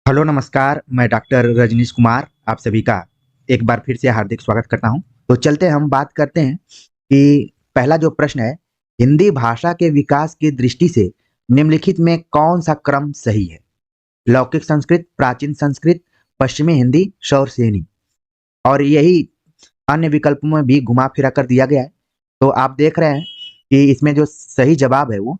Hello नमस्कार, मैं doctor Rajneesh Kumar आप सभी का एक बार फिर से हार्दिक स्वागत करता हूं। तो चलते हम बात करते हैं कि पहला जो प्रश्न है, हिंदी भाषा के विकास की दृष्टि से निम्नलिखित में कौन सा क्रम सही है? लौकिक संस्कृत, प्राचीन संस्कृत, पश्चिमी हिंदी, शौरसेनी। और यही अन्य विकल्पों में भी घुमा फिरा कर दिया गया है। तो आप देख रहे हैं कि इसमें जो सही जवाब है वो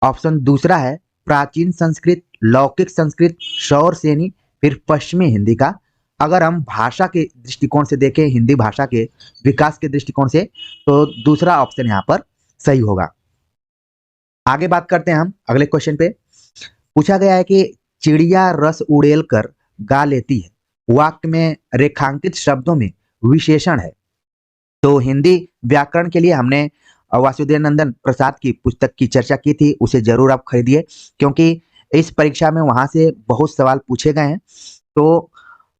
ऑप्शन दूसरा है, प्राचीन संस्कृत, लौकिक संस्कृत, शौरसेनी, फिर पश्चिमी हिंदी का। अगर हम भाषा के दृष्टिकोण से देखें, हिंदी भाषा के विकास के दृष्टिकोण से, तो दूसरा ऑप्शन यहाँ पर सही होगा। आगे बात करते हैं हम अगले क्वेश्चन पे। पूछा गया है कि चिड़िया रस उड़ेल कर गा लेती है, वाक्य में रेखांकित शब्दों में विशेषण है। तो हिंदी व्याकरण के लिए हमने वासुदेव नंदन प्रसाद की पुस्तक की चर्चा की थी, उसे जरूर आप खरीदिए, क्योंकि इस परीक्षा में वहां से बहुत सवाल पूछे गए हैं। तो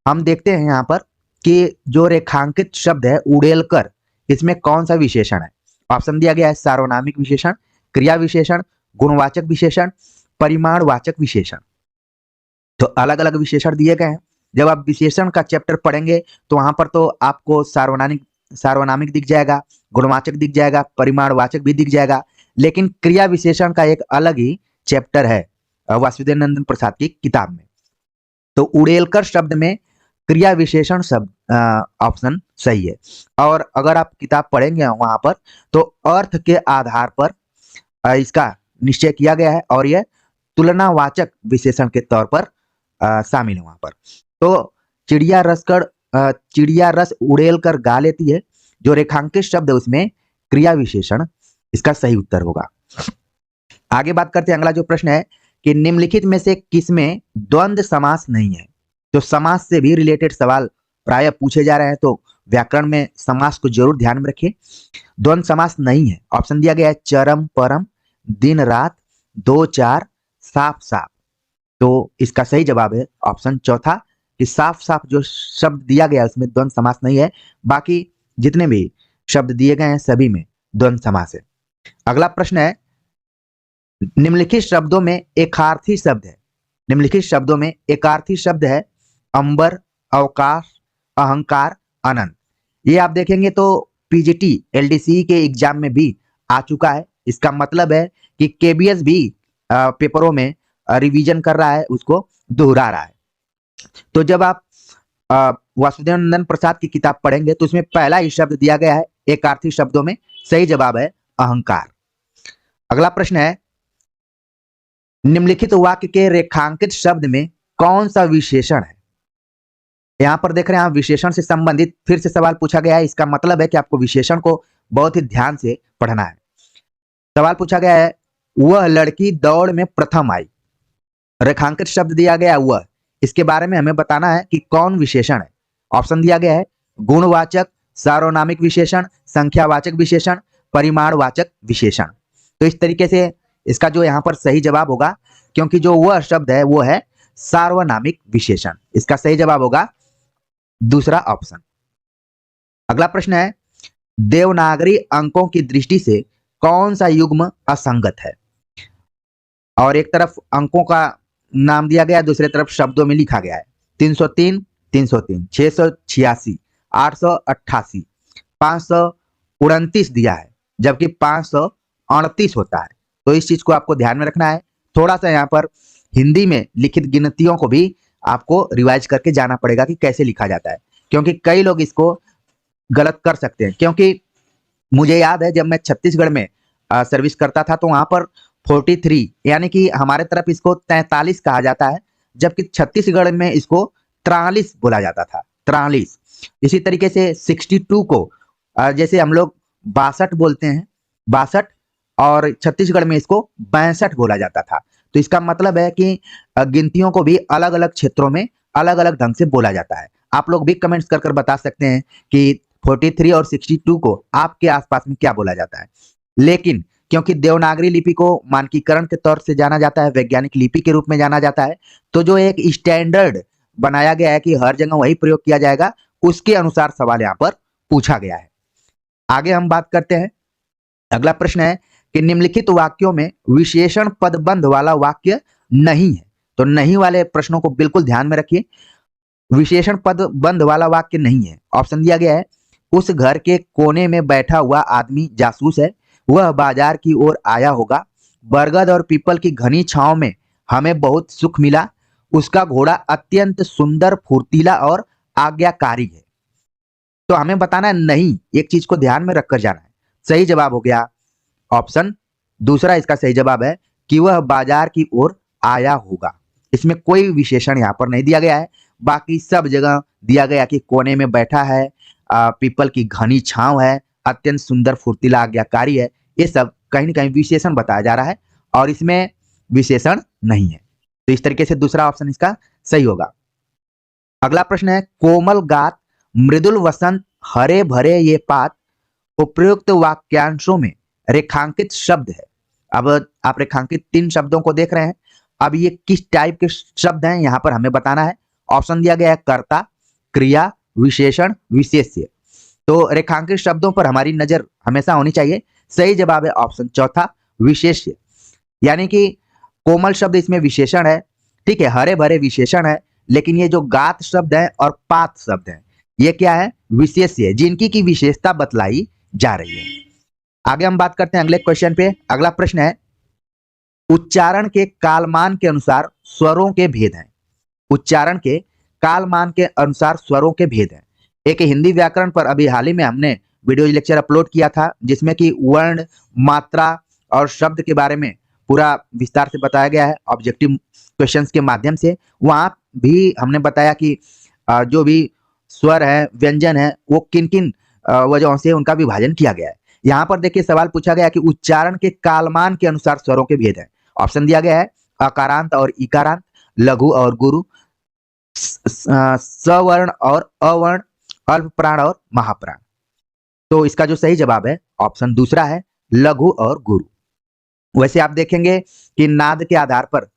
हम देखते हैं यहाँ पर कि जो रेखांकित शब्द है उड़ेलकर, इसमें कौन सा विशेषण है? ऑप्शन दिया गया है, सार्वनामिक विशेषण, क्रिया विशेषण, गुणवाचक विशेषण, परिमाणवाचक विशेषण। तो अलग अलग विशेषण दिए गए हैं। जब आप विशेषण का चैप्टर पढ़ेंगे तो वहां पर तो आपको सार्वनामिक सार्वनामिक दिख जाएगा, गुणवाचक दिख जाएगा, परिमाणवाचक भी दिख जाएगा। लेकिन क्रिया विशेषण का एक अलग ही चैप्टर है वासुदेव नंदन प्रसाद की किताब में। तो उड़ेलकर शब्द में क्रिया विशेषण शब्द ऑप्शन सही है। और अगर आप किताब पढ़ेंगे वहां पर, तो अर्थ के आधार पर इसका निश्चय किया गया है, और यह तुलनावाचक विशेषण के तौर पर शामिल है वहां पर। तो चिड़िया चिड़िया रस उड़ेल कर गा लेती है, जो रेखांकित शब्द है उसमें क्रिया विशेषण इसका सही उत्तर होगा। आगे बात करते हैं, अगला जो प्रश्न है कि निम्नलिखित में से किसमें द्वंद्व समास नहीं है? तो समास से भी रिलेटेड सवाल प्राय पूछे जा रहे हैं, तो व्याकरण में समास को जरूर ध्यान में रखिए। द्वंद्व समास नहीं है। ऑप्शन दिया गया है, चरम परम, दिन रात, दो चार, साफ साफ। तो इसका सही जवाब है ऑप्शन चौथा, कि साफ साफ जो शब्द दिया गया है उसमें द्वंद्व समास नहीं है। बाकी जितने भी शब्द दिए गए हैं सभी में द्वंद्व समास है। अगला प्रश्न है, निम्नलिखित शब्दों में एकार्थी शब्द है। निम्नलिखित शब्दों में एकार्थी शब्द है, अंबर, अवकाश, अहंकार, अनंत। ये आप देखेंगे तो पीजीटी एलडीसी के एग्जाम में भी आ चुका है। इसका मतलब है कि केबीएस भी पेपरों में रिवीजन कर रहा है, उसको दोहरा रहा है। तो जब आप वासुदेव नंदन प्रसाद की किताब पढ़ेंगे तो उसमें पहला ही शब्द दिया गया है एकार्थी शब्दों में, सही जवाब है अहंकार। अगला प्रश्न है, निम्नलिखित वाक्य के रेखांकित शब्द में कौन सा विशेषण है? यहां पर देख रहे हैं आप, विशेषण से संबंधित फिर से सवाल पूछा गया है। इसका मतलब है कि आपको विशेषण को बहुत ही ध्यान से पढ़ना है। सवाल पूछा गया है, वह लड़की दौड़ में प्रथम आई। रेखांकित शब्द दिया गया वह, इसके बारे में हमें बताना है कि कौन विशेषण है। ऑप्शन दिया गया है, गुणवाचक, सार्वनामिक विशेषण, संख्यावाचक विशेषण, परिमाणवाचक विशेषण। तो इस तरीके से इसका जो यहाँ पर सही जवाब होगा, क्योंकि जो वह शब्द है वो है सार्वनामिक विशेषण, इसका सही जवाब होगा दूसरा ऑप्शन। अगला प्रश्न है, देवनागरी अंकों की दृष्टि से कौन सा युग्म असंगत है? और एक तरफ अंकों का नाम दिया गया, दूसरी तरफ शब्दों में लिखा गया है 303, 303, 686, 888, 529 दिया है, जबकि 538 होता है। तो इस चीज को आपको ध्यान में रखना है। थोड़ा सा यहाँ पर हिंदी में लिखित गिनतियों को भी आपको रिवाइज करके जाना पड़ेगा कि कैसे लिखा जाता है, क्योंकि कई लोग इसको गलत कर सकते हैं। क्योंकि मुझे याद है जब मैं छत्तीसगढ़ में सर्विस करता था तो वहां पर 43, यानी कि हमारे तरफ इसको 43 कहा जाता है, जबकि छत्तीसगढ़ में इसको 43 बोला जाता था, 43। इसी तरीके से 62 को जैसे हम लोग 62 बोलते हैं, 62, और छत्तीसगढ़ में इसको 62 बोला जाता था। तो इसका मतलब है कि गिनतियों को भी अलग अलग क्षेत्रों में अलग अलग ढंग से बोला जाता है। आप लोग भी कमेंट्स कर बता सकते हैं कि 43 और 62 को आपके आसपास में क्या बोला जाता है। लेकिन क्योंकि देवनागरी लिपि को मानकीकरण के तौर से जाना जाता है, वैज्ञानिक लिपि के रूप में जाना जाता है, तो जो एक स्टैंडर्ड बनाया गया है कि हर जगह वही प्रयोग किया जाएगा, उसके अनुसार सवाल यहाँ पर पूछा गया है। आगे हम बात करते हैं, अगला प्रश्न है कि निम्नलिखित वाक्यों में विशेषण पदबंध वाला वाक्य नहीं है। तो नहीं वाले प्रश्नों को बिल्कुल ध्यान में रखिए। विशेषण पद बंध वाला वाक्य नहीं है। ऑप्शन दिया गया है, उस घर के कोने में बैठा हुआ आदमी जासूस है, वह बाजार की ओर आया होगा, बरगद और पीपल की घनी छांव में हमें बहुत सुख मिला, उसका घोड़ा अत्यंत सुंदर, फुर्तीला और आज्ञाकारी है। तो हमें बताना है नहीं, एक चीज को ध्यान में रखकर जाना है। सही जवाब हो गया ऑप्शन दूसरा। इसका सही जवाब है कि वह बाजार की ओर आया होगा। इसमें कोई विशेषण यहाँ पर नहीं दिया गया है, बाकी सब जगह दिया गया कि कोने में बैठा है, पीपल की घनी छांव है, अत्यंत सुंदर, फुर्तीला, आज्ञाकारी है। ये सब कहीं ना कहीं विशेषण बताया जा रहा है और इसमें विशेषण नहीं है। तो इस तरीके से दूसरा ऑप्शन इसका सही होगा। अगला प्रश्न है, कोमल गात मृदुल वसंत हरे भरे ये पात उपयुक्त वाक्यांशों में रेखांकित शब्द है। अब आप रेखांकित 3 शब्दों को देख रहे हैं। अब ये किस टाइप के शब्द हैं यहाँ पर हमें बताना है। ऑप्शन दिया गया है कर्ता, क्रिया, विशेषण, विशेष्य। तो रेखांकित शब्दों पर हमारी नजर हमेशा होनी चाहिए। सही जवाब है ऑप्शन चौथा, विशेष्य। यानी कि कोमल शब्द इसमें विशेषण है, ठीक है, हरे भरे विशेषण है, लेकिन ये जो गात शब्द है और पात शब्द है ये क्या है, विशेष्य, जिनकी की विशेषता बतलाई जा रही है। आगे हम बात करते हैं अगले क्वेश्चन पे। अगला प्रश्न है, उच्चारण के कालमान के अनुसार स्वरों के भेद हैं। उच्चारण के कालमान के अनुसार स्वरों के भेद हैं। एक हिंदी व्याकरण पर अभी हाल ही में हमने वीडियो लेक्चर अपलोड किया था जिसमें कि वर्ण, मात्रा और शब्द के बारे में पूरा विस्तार से बताया गया है ऑब्जेक्टिव क्वेश्चंस के माध्यम से। वहां भी हमने बताया कि जो भी स्वर है, व्यंजन है, वो किन किन वजहों से उनका विभाजन किया गया है। यहाँ पर देखिए सवाल पूछा गया कि उच्चारण के कालमान के अनुसार स्वरों के भेद हैं। ऑप्शन दिया गया है अकारांत और इकारांत, लघु और गुरु, सवर्ण और अवर्ण, अल्प प्राण और महाप्राण। तो इसका जो सही जवाब है ऑप्शन दूसरा है, लघु और गुरु। वैसे आप देखेंगे कि नाद के आधार पर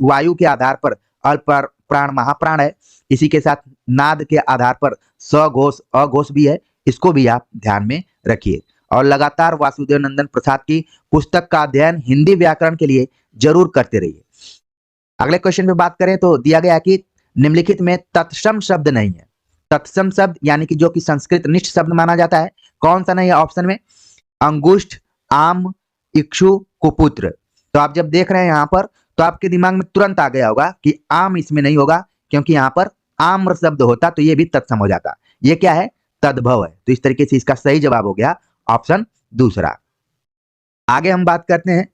वायु के आधार पर अल्प प्राण महाप्राण है, इसी के साथ नाद के आधार पर सघोष अघोष भी है, इसको भी आप ध्यान में रखिए। और लगातार वासुदेव नंदन प्रसाद की पुस्तक का अध्ययन हिंदी व्याकरण के लिए जरूर करते रहिए। अगले क्वेश्चन पे बात करें तो दिया गया कि निम्नलिखित में तत्सम शब्द नहीं है। तत्सम शब्द यानी कि जो कि संस्कृत निष्ठ शब्द माना जाता है, कौन सा नहीं है ऑप्शन में, अंगुष्ठ, आम, इक्षु, कुपुत्र। तो आप जब देख रहे हैं यहाँ पर तो आपके दिमाग में तुरंत आ गया होगा कि आम इसमें नहीं होगा, क्योंकि यहाँ पर आम्र शब्द होता तो ये भी तत्सम हो जाता। ये क्या है, तद्भव है। तो इस तरीके से इसका सही जवाब हो गया ऑप्शन दूसरा। आगे हम बात करते हैं,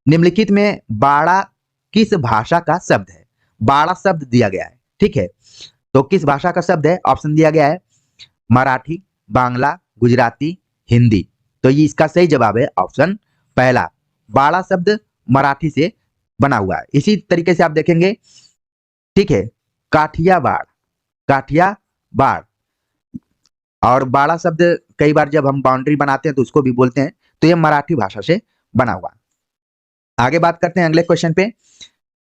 निम्नलिखित में बाड़ा किस भाषा का शब्द है। बाड़ा शब्द दिया गया है, ठीक है, तो किस भाषा का शब्द है। ऑप्शन दिया गया है मराठी, बांग्ला, गुजराती, हिंदी। तो ये इसका सही जवाब है ऑप्शन पहला, बाड़ा शब्द मराठी से बना हुआ है। इसी तरीके से आप देखेंगे, ठीक है, काठियावाड़, काठियावाड़ और बाड़ा शब्द कई बार जब हम बाउंड्री बनाते हैं तो उसको भी बोलते हैं, तो ये मराठी भाषा से बना हुआ। आगे बात करते हैं अगले क्वेश्चन पे,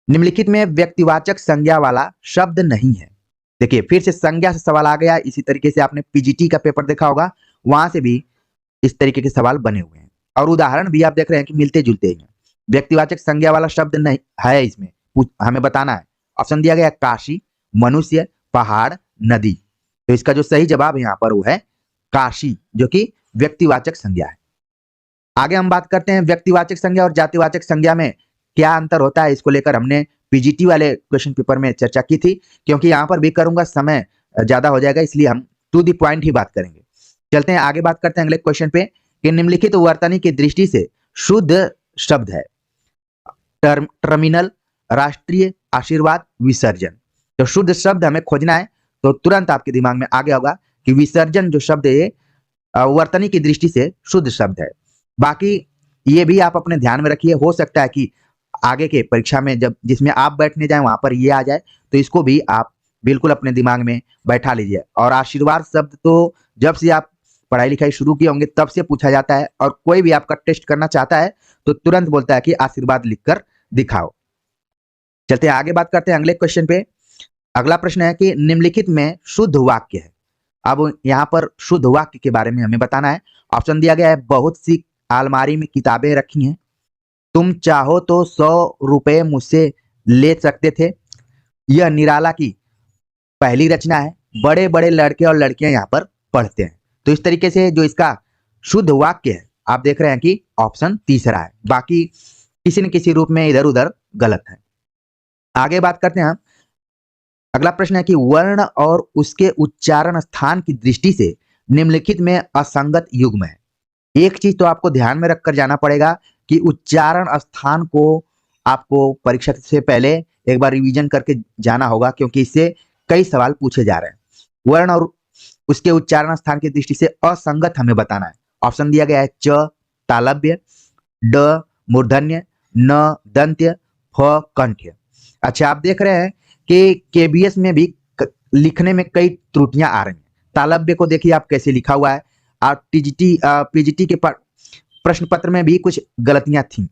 निम्नलिखित में व्यक्तिवाचक संज्ञा वाला शब्द नहीं है। देखिए फिर से संज्ञा से सवाल आ गया। इसी तरीके से आपने पीजीटी का पेपर देखा होगा, वहां से भी इस तरीके के सवाल बने हुए हैं और उदाहरण भी आप देख रहे हैं कि मिलते जुलते हैं। व्यक्तिवाचक संज्ञा वाला शब्द नहीं है, इसमें हमें बताना है। ऑप्शन दिया गया काशी, मनुष्य, पहाड़, नदी। तो इसका जो सही जवाब यहाँ पर वो है काशी, जो कि व्यक्तिवाचक संज्ञा है। आगे हम बात करते हैं व्यक्तिवाचक संज्ञा और जातिवाचक संज्ञा में क्या अंतर होता है। इसको लेकर हमने पीजीटी वाले क्वेश्चन पेपर में चर्चा की थी, क्योंकि यहाँ पर भी करूंगा समय ज्यादा हो जाएगा, इसलिए हम टू द पॉइंट ही बात करेंगे। चलते हैं आगे बात करते हैं अगले क्वेश्चन पे कि निम्नलिखित वर्तनी की दृष्टि से शुद्ध शब्द है। टर्मिनल, राष्ट्रीय, आशीर्वाद, विसर्जन। तो शुद्ध शब्द हमें खोजना है तो तुरंत आपके दिमाग में आ गया होगा कि विसर्जन जो शब्द है वर्तनी की दृष्टि से शुद्ध शब्द है। बाकी ये भी आप अपने ध्यान में रखिए, हो सकता है कि आगे के परीक्षा में जब जिसमें आप बैठने जाए वहां पर ये आ जाए, तो इसको भी आप बिल्कुल अपने दिमाग में बैठा लीजिए। और आशीर्वाद शब्द तो जब से आप पढ़ाई लिखाई शुरू किए होंगे तब से पूछा जाता है, और कोई भी आपका टेस्ट करना चाहता है तो तुरंत बोलता है कि आशीर्वाद लिखकर दिखाओ। चलते हैं आगे बात करते हैं अगले क्वेश्चन पे। अगला प्रश्न है कि निम्नलिखित में शुद्ध वाक्य है। अब यहाँ पर शुद्ध वाक्य के बारे में हमें बताना है। ऑप्शन दिया गया है बहुत सी अलमारी में किताबें रखी हैं, तुम चाहो तो 100 रुपए मुझसे ले सकते थे। यह निराला की पहली रचना है। बड़े बड़े लड़के और लड़कियां यहाँ पर पढ़ते हैं। तो इस तरीके से जो इसका शुद्ध वाक्य है, आप देख रहे हैं कि ऑप्शन तीसरा है, बाकी किसी न किसी रूप में इधर उधर गलत है। आगे बात करते हैं हम। अगला प्रश्न है कि वर्ण और उसके उच्चारण स्थान की दृष्टि से निम्नलिखित में असंगत युग्म है। एक चीज तो आपको ध्यान में रखकर जाना पड़ेगा कि उच्चारण स्थान को आपको परीक्षा से पहले एक बार रिवीजन करके जाना होगा, क्योंकि इससे कई सवाल पूछे जा रहे हैं। वर्ण और उसके उच्चारण स्थान की दृष्टि से असंगत हमें बताना है। ऑप्शन दिया गया है च तालव्य, ड मूर्धन्य, न दंत्य, फ कंठ्य। अच्छा, आप देख रहे हैं कि केबीएस में भी लिखने में कई त्रुटियां आ रही हैं। तालव्य को देखिए आप कैसे लिखा हुआ है, और टीजीटी पीजीटी के प्रश्न पत्र में भी कुछ गलतियां थी।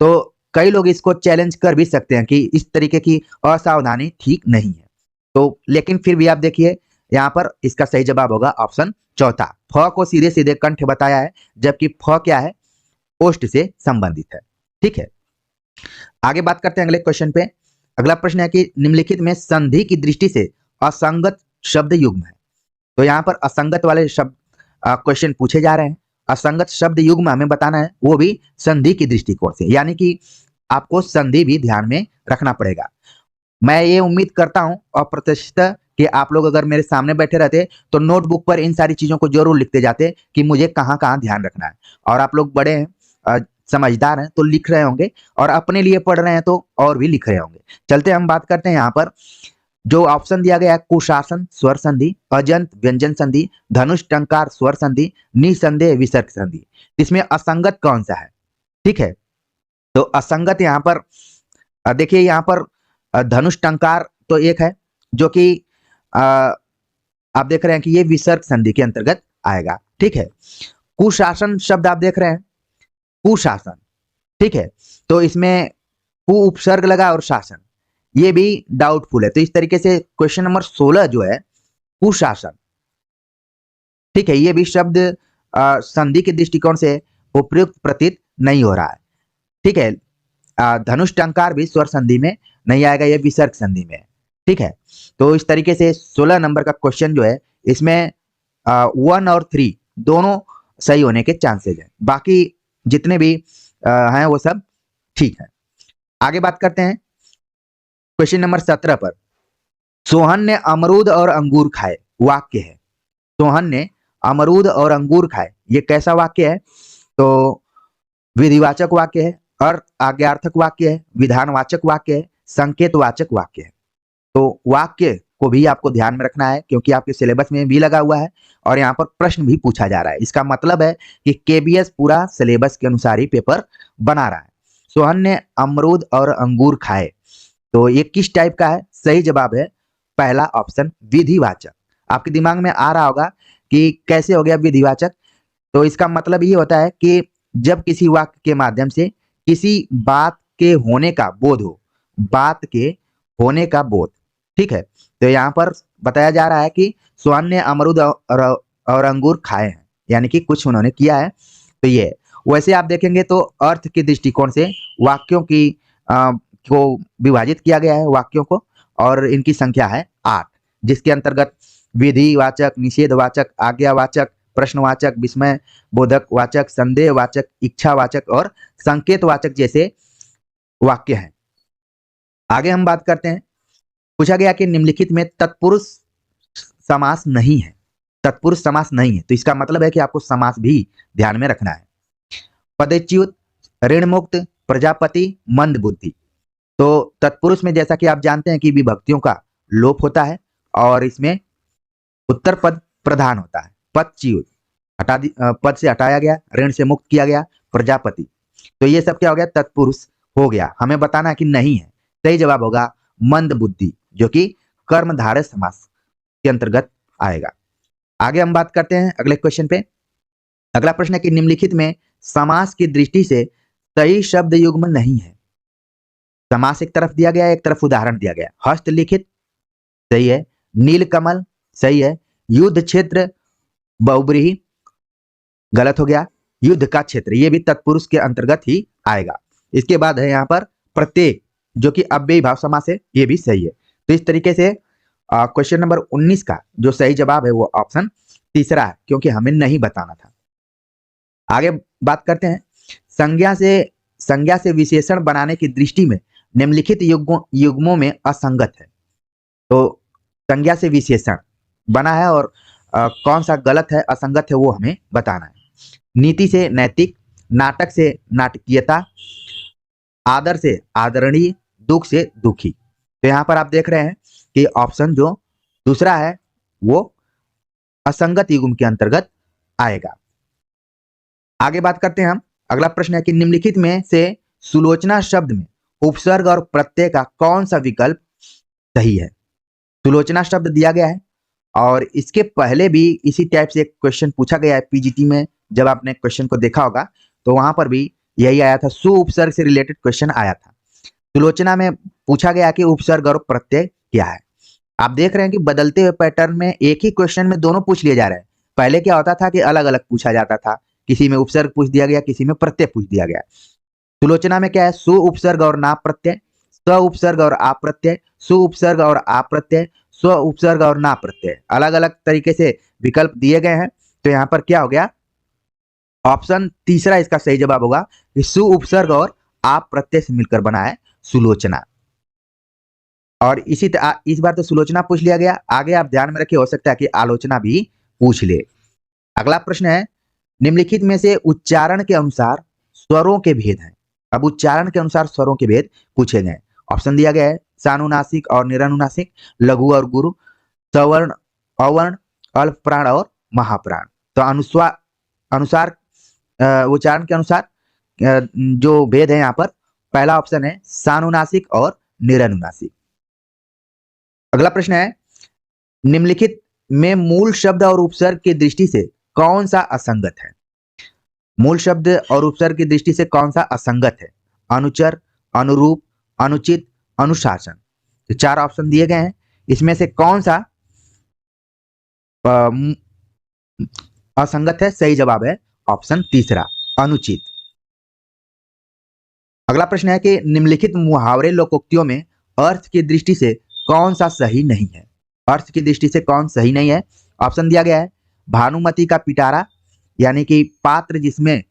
तो कई लोग इसको चैलेंज कर भी सकते हैं कि इस तरीके की असावधानी ठीक नहीं है। तो लेकिन फिर भी आप देखिए यहाँ पर इसका सही जवाब होगा ऑप्शन चौथा। फ को सीधे सीधे कंठ बताया है, जबकि फ क्या है, ओष्ठ से संबंधित है। ठीक है, आगे बात करते हैं अगले क्वेश्चन पे। अगला प्रश्न है कि निम्नलिखित में संधि की दृष्टि से असंगत शब्द युग्म है। तो यहाँ पर असंगत वाले शब्द क्वेश्चन पूछे जा रहे हैं। असंगत शब्द युग्म हमें बताना है, वो भी संधि की दृष्टिकोण से, यानी कि आपको संधि भी ध्यान में रखना पड़ेगा। मैं ये उम्मीद करता हूं अप्रत्याशित कि आप लोग अगर मेरे सामने बैठे रहते तो नोटबुक पर इन सारी चीजों को जरूर लिखते जाते कि मुझे कहाँ कहाँ ध्यान रखना है। और आप लोग बड़े हैं, समझदार हैं, तो लिख रहे होंगे, और अपने लिए पढ़ रहे हैं तो और भी लिख रहे होंगे। चलते हम बात करते हैं यहाँ पर जो ऑप्शन दिया गया है, कुशासन स्वर संधि, अजंत व्यंजन संधि, धनुष टंकार स्वर संधि, निसंदेह विसर्ग संधि। इसमें असंगत कौन सा है? ठीक है, तो असंगत यहाँ पर देखिए, यहाँ पर धनुष टंकार तो एक है जो कि आप देख रहे हैं कि ये विसर्ग संधि के अंतर्गत आएगा। ठीक है, कुशासन शब्द आप देख रहे हैं, कुशासन, ठीक है, तो इसमें कु उपसर्ग लगा और शासन, ये भी डाउटफुल है। तो इस तरीके से क्वेश्चन नंबर 16 जो है कुशासन, ठीक है, ये भी शब्द संधि के दृष्टिकोण से उपयुक्त प्रतीत नहीं हो रहा है। ठीक है, धनुष टंकार भी स्वर संधि में नहीं आएगा, ये विसर्ग संधि में। ठीक है, तो इस तरीके से 16 नंबर का क्वेश्चन जो है इसमें 1 और 3 दोनों सही होने के चांसेस हैं, बाकी जितने भी हैं वो सब ठीक है। आगे बात करते हैं क्वेश्चन नंबर 17 पर। सोहन ने अमरूद और अंगूर खाए, वाक्य है। सोहन ने अमरूद और अंगूर खाए, ये कैसा वाक्य है? तो विधिवाचक वाक्य है, और आज्ञार्थक वाक्य है, विधानवाचक वाक्य है, संकेतवाचक वाक्य है। तो वाक्य को भी आपको ध्यान में रखना है, क्योंकि आपके सिलेबस में भी लगा हुआ है और यहाँ पर प्रश्न भी पूछा जा रहा है। इसका मतलब है कि केबीएस पूरा सिलेबस के अनुसार ही पेपर बना रहा है। सोहन ने अमरूद और अंगूर खाए, तो ये किस टाइप का है? सही जवाब है पहला ऑप्शन, विधिवाचक। आपके दिमाग में आ रहा होगा कि कैसे हो गया विधिवाचक। तो इसका मतलब ये होता है कि जब किसी वाक्य के माध्यम से किसी बात के होने का बोध हो, बात के होने का बोध। ठीक है, तो यहाँ पर बताया जा रहा है कि सोहन ने अमरूद और अंगूर खाए हैं, यानी कि कुछ उन्होंने किया है। तो ये वैसे आप देखेंगे तो अर्थ के दृष्टिकोण से वाक्यों की को विभाजित किया गया है, वाक्यों को, और इनकी संख्या है 8, जिसके अंतर्गत विधिवाचक, निषेधवाचक, आज्ञावाचक, प्रश्नवाचक, विस्मय बोधक वाचक, संदेहवाचक, इच्छावाचक और संकेतवाचक जैसे वाक्य हैं। आगे हम बात करते हैं, पूछा गया कि निम्नलिखित में तत्पुरुष समास नहीं है। तत्पुरुष समास नहीं है, तो इसका मतलब है कि आपको समास भी ध्यान में रखना है। पदच्युत, ऋण मुक्त, प्रजापति, मंद बुद्धि। तो तत्पुरुष में जैसा कि आप जानते हैं कि विभक्तियों का लोप होता है, और इसमें उत्तर पद प्रधान होता है। पदच्युत पद से हटाया गया, ऋण से मुक्त किया गया, प्रजापति, तो ये सब क्या हो गया? तत्पुरुष हो गया। हमें बताना है कि नहीं है। सही जवाब होगा मंद बुद्धि, जो कि कर्मधारय समास के अंतर्गत आएगा। आगे हम बात करते हैं अगले क्वेश्चन पे। अगला प्रश्न है कि निम्नलिखित में समास की दृष्टि से सही शब्द युग्म नहीं है। समास एक तरफ दिया गया है, एक तरफ उदाहरण दिया गया। हस्तलिखित सही है, नीलकमल सही है, युद्ध क्षेत्र बहुब्रीहि गलत हो गया, युद्ध का क्षेत्र ये भी तत्पुरुष के अंतर्गत ही आएगा। इसके बाद है यहाँ पर प्रत्येक, जो कि अव्ययी भाव समास है, ये भी सही है। तो इस तरीके से क्वेश्चन नंबर 19 का जो सही जवाब है वो ऑप्शन तीसरा है, क्योंकि हमें नहीं बताना था। आगे बात करते हैं, संज्ञा से विशेषण बनाने की दृष्टि में निम्नलिखित युग्मों में असंगत है। तो संज्ञा से विशेषण बना है और कौन सा गलत है, असंगत है, वो हमें बताना है। नीति से नैतिक, नाटक से नाटकीयता, आदर से आदरणीय, दुख से दुखी। तो यहाँ पर आप देख रहे हैं कि ऑप्शन जो दूसरा है वो असंगत युग्म के अंतर्गत आएगा। आगे बात करते हैं हम। अगला प्रश्न है कि निम्नलिखित में से सुलोचना शब्द में उपसर्ग और प्रत्यय का कौन सा विकल्प सही है। सुलोचना शब्द दिया गया है और इसके पहले भी इसी टाइप से एक क्वेश्चन पूछा गया है पीजीटी में। जब आपने क्वेश्चन को देखा होगा तो वहां पर भी यही आया था, सु उपसर्ग से रिलेटेड क्वेश्चन आया था। सुलोचना में पूछा गया कि उपसर्ग और प्रत्यय क्या है। आप देख रहे हैं कि बदलते हुए पैटर्न में एक ही क्वेश्चन में दोनों पूछ लिए जा रहे हैं। पहले क्या होता था कि अलग अलग पूछा जाता था, किसी में उपसर्ग पूछ दिया गया, किसी में प्रत्यय पूछ दिया गया। सुलोचना में क्या है, सु उपसर्ग और ना प्रत्यय, स्व उपसर्ग और आप प्रत्यय, सु उपसर्ग और आप प्रत्यय, स्व उपसर्ग और ना प्रत्यय, अलग अलग तरीके से विकल्प दिए गए हैं। तो यहाँ पर क्या हो गया, ऑप्शन तीसरा इसका सही जवाब होगा कि सु उपसर्ग और आप प्रत्यय से मिलकर बना है सुलोचना। और इस बार तो सुलोचना पूछ लिया गया, आगे आप ध्यान में रखिए, हो सकता है कि आलोचना भी पूछ ले। अगला प्रश्न है, निम्नलिखित में से उच्चारण के अनुसार स्वरों के भेद हैं। अब उच्चारण के अनुसार स्वरों के भेद पूछे गए। ऑप्शन दिया गया है सानुनासिक और निरानुनासिक, लघु और गुरु, सवर्ण, अवर्ण, अल्प प्राण और महाप्राण। तो अनुसार उच्चारण के अनुसार जो भेद है यहाँ पर, पहला ऑप्शन है सानुनासिक और निरानुनासिक। अगला प्रश्न है, निम्नलिखित में मूल शब्द और उपसर्ग की दृष्टि से कौन सा असंगत है। मूल शब्द और उपसर्ग की दृष्टि से कौन सा असंगत है। अनुचर, अनुरूप, अनुचित, अनुशासन। तो चार ऑप्शन दिए गए हैं, इसमें से कौन सा असंगत है। सही जवाब है ऑप्शन तीसरा, अनुचित। अगला प्रश्न है कि निम्नलिखित मुहावरे लोकोक्तियों में अर्थ की दृष्टि से कौन सा सही नहीं है। अर्थ की दृष्टि से कौन सही नहीं है। ऑप्शन दिया गया है भानुमति का पिटारा, यानी कि पात्र जिसमें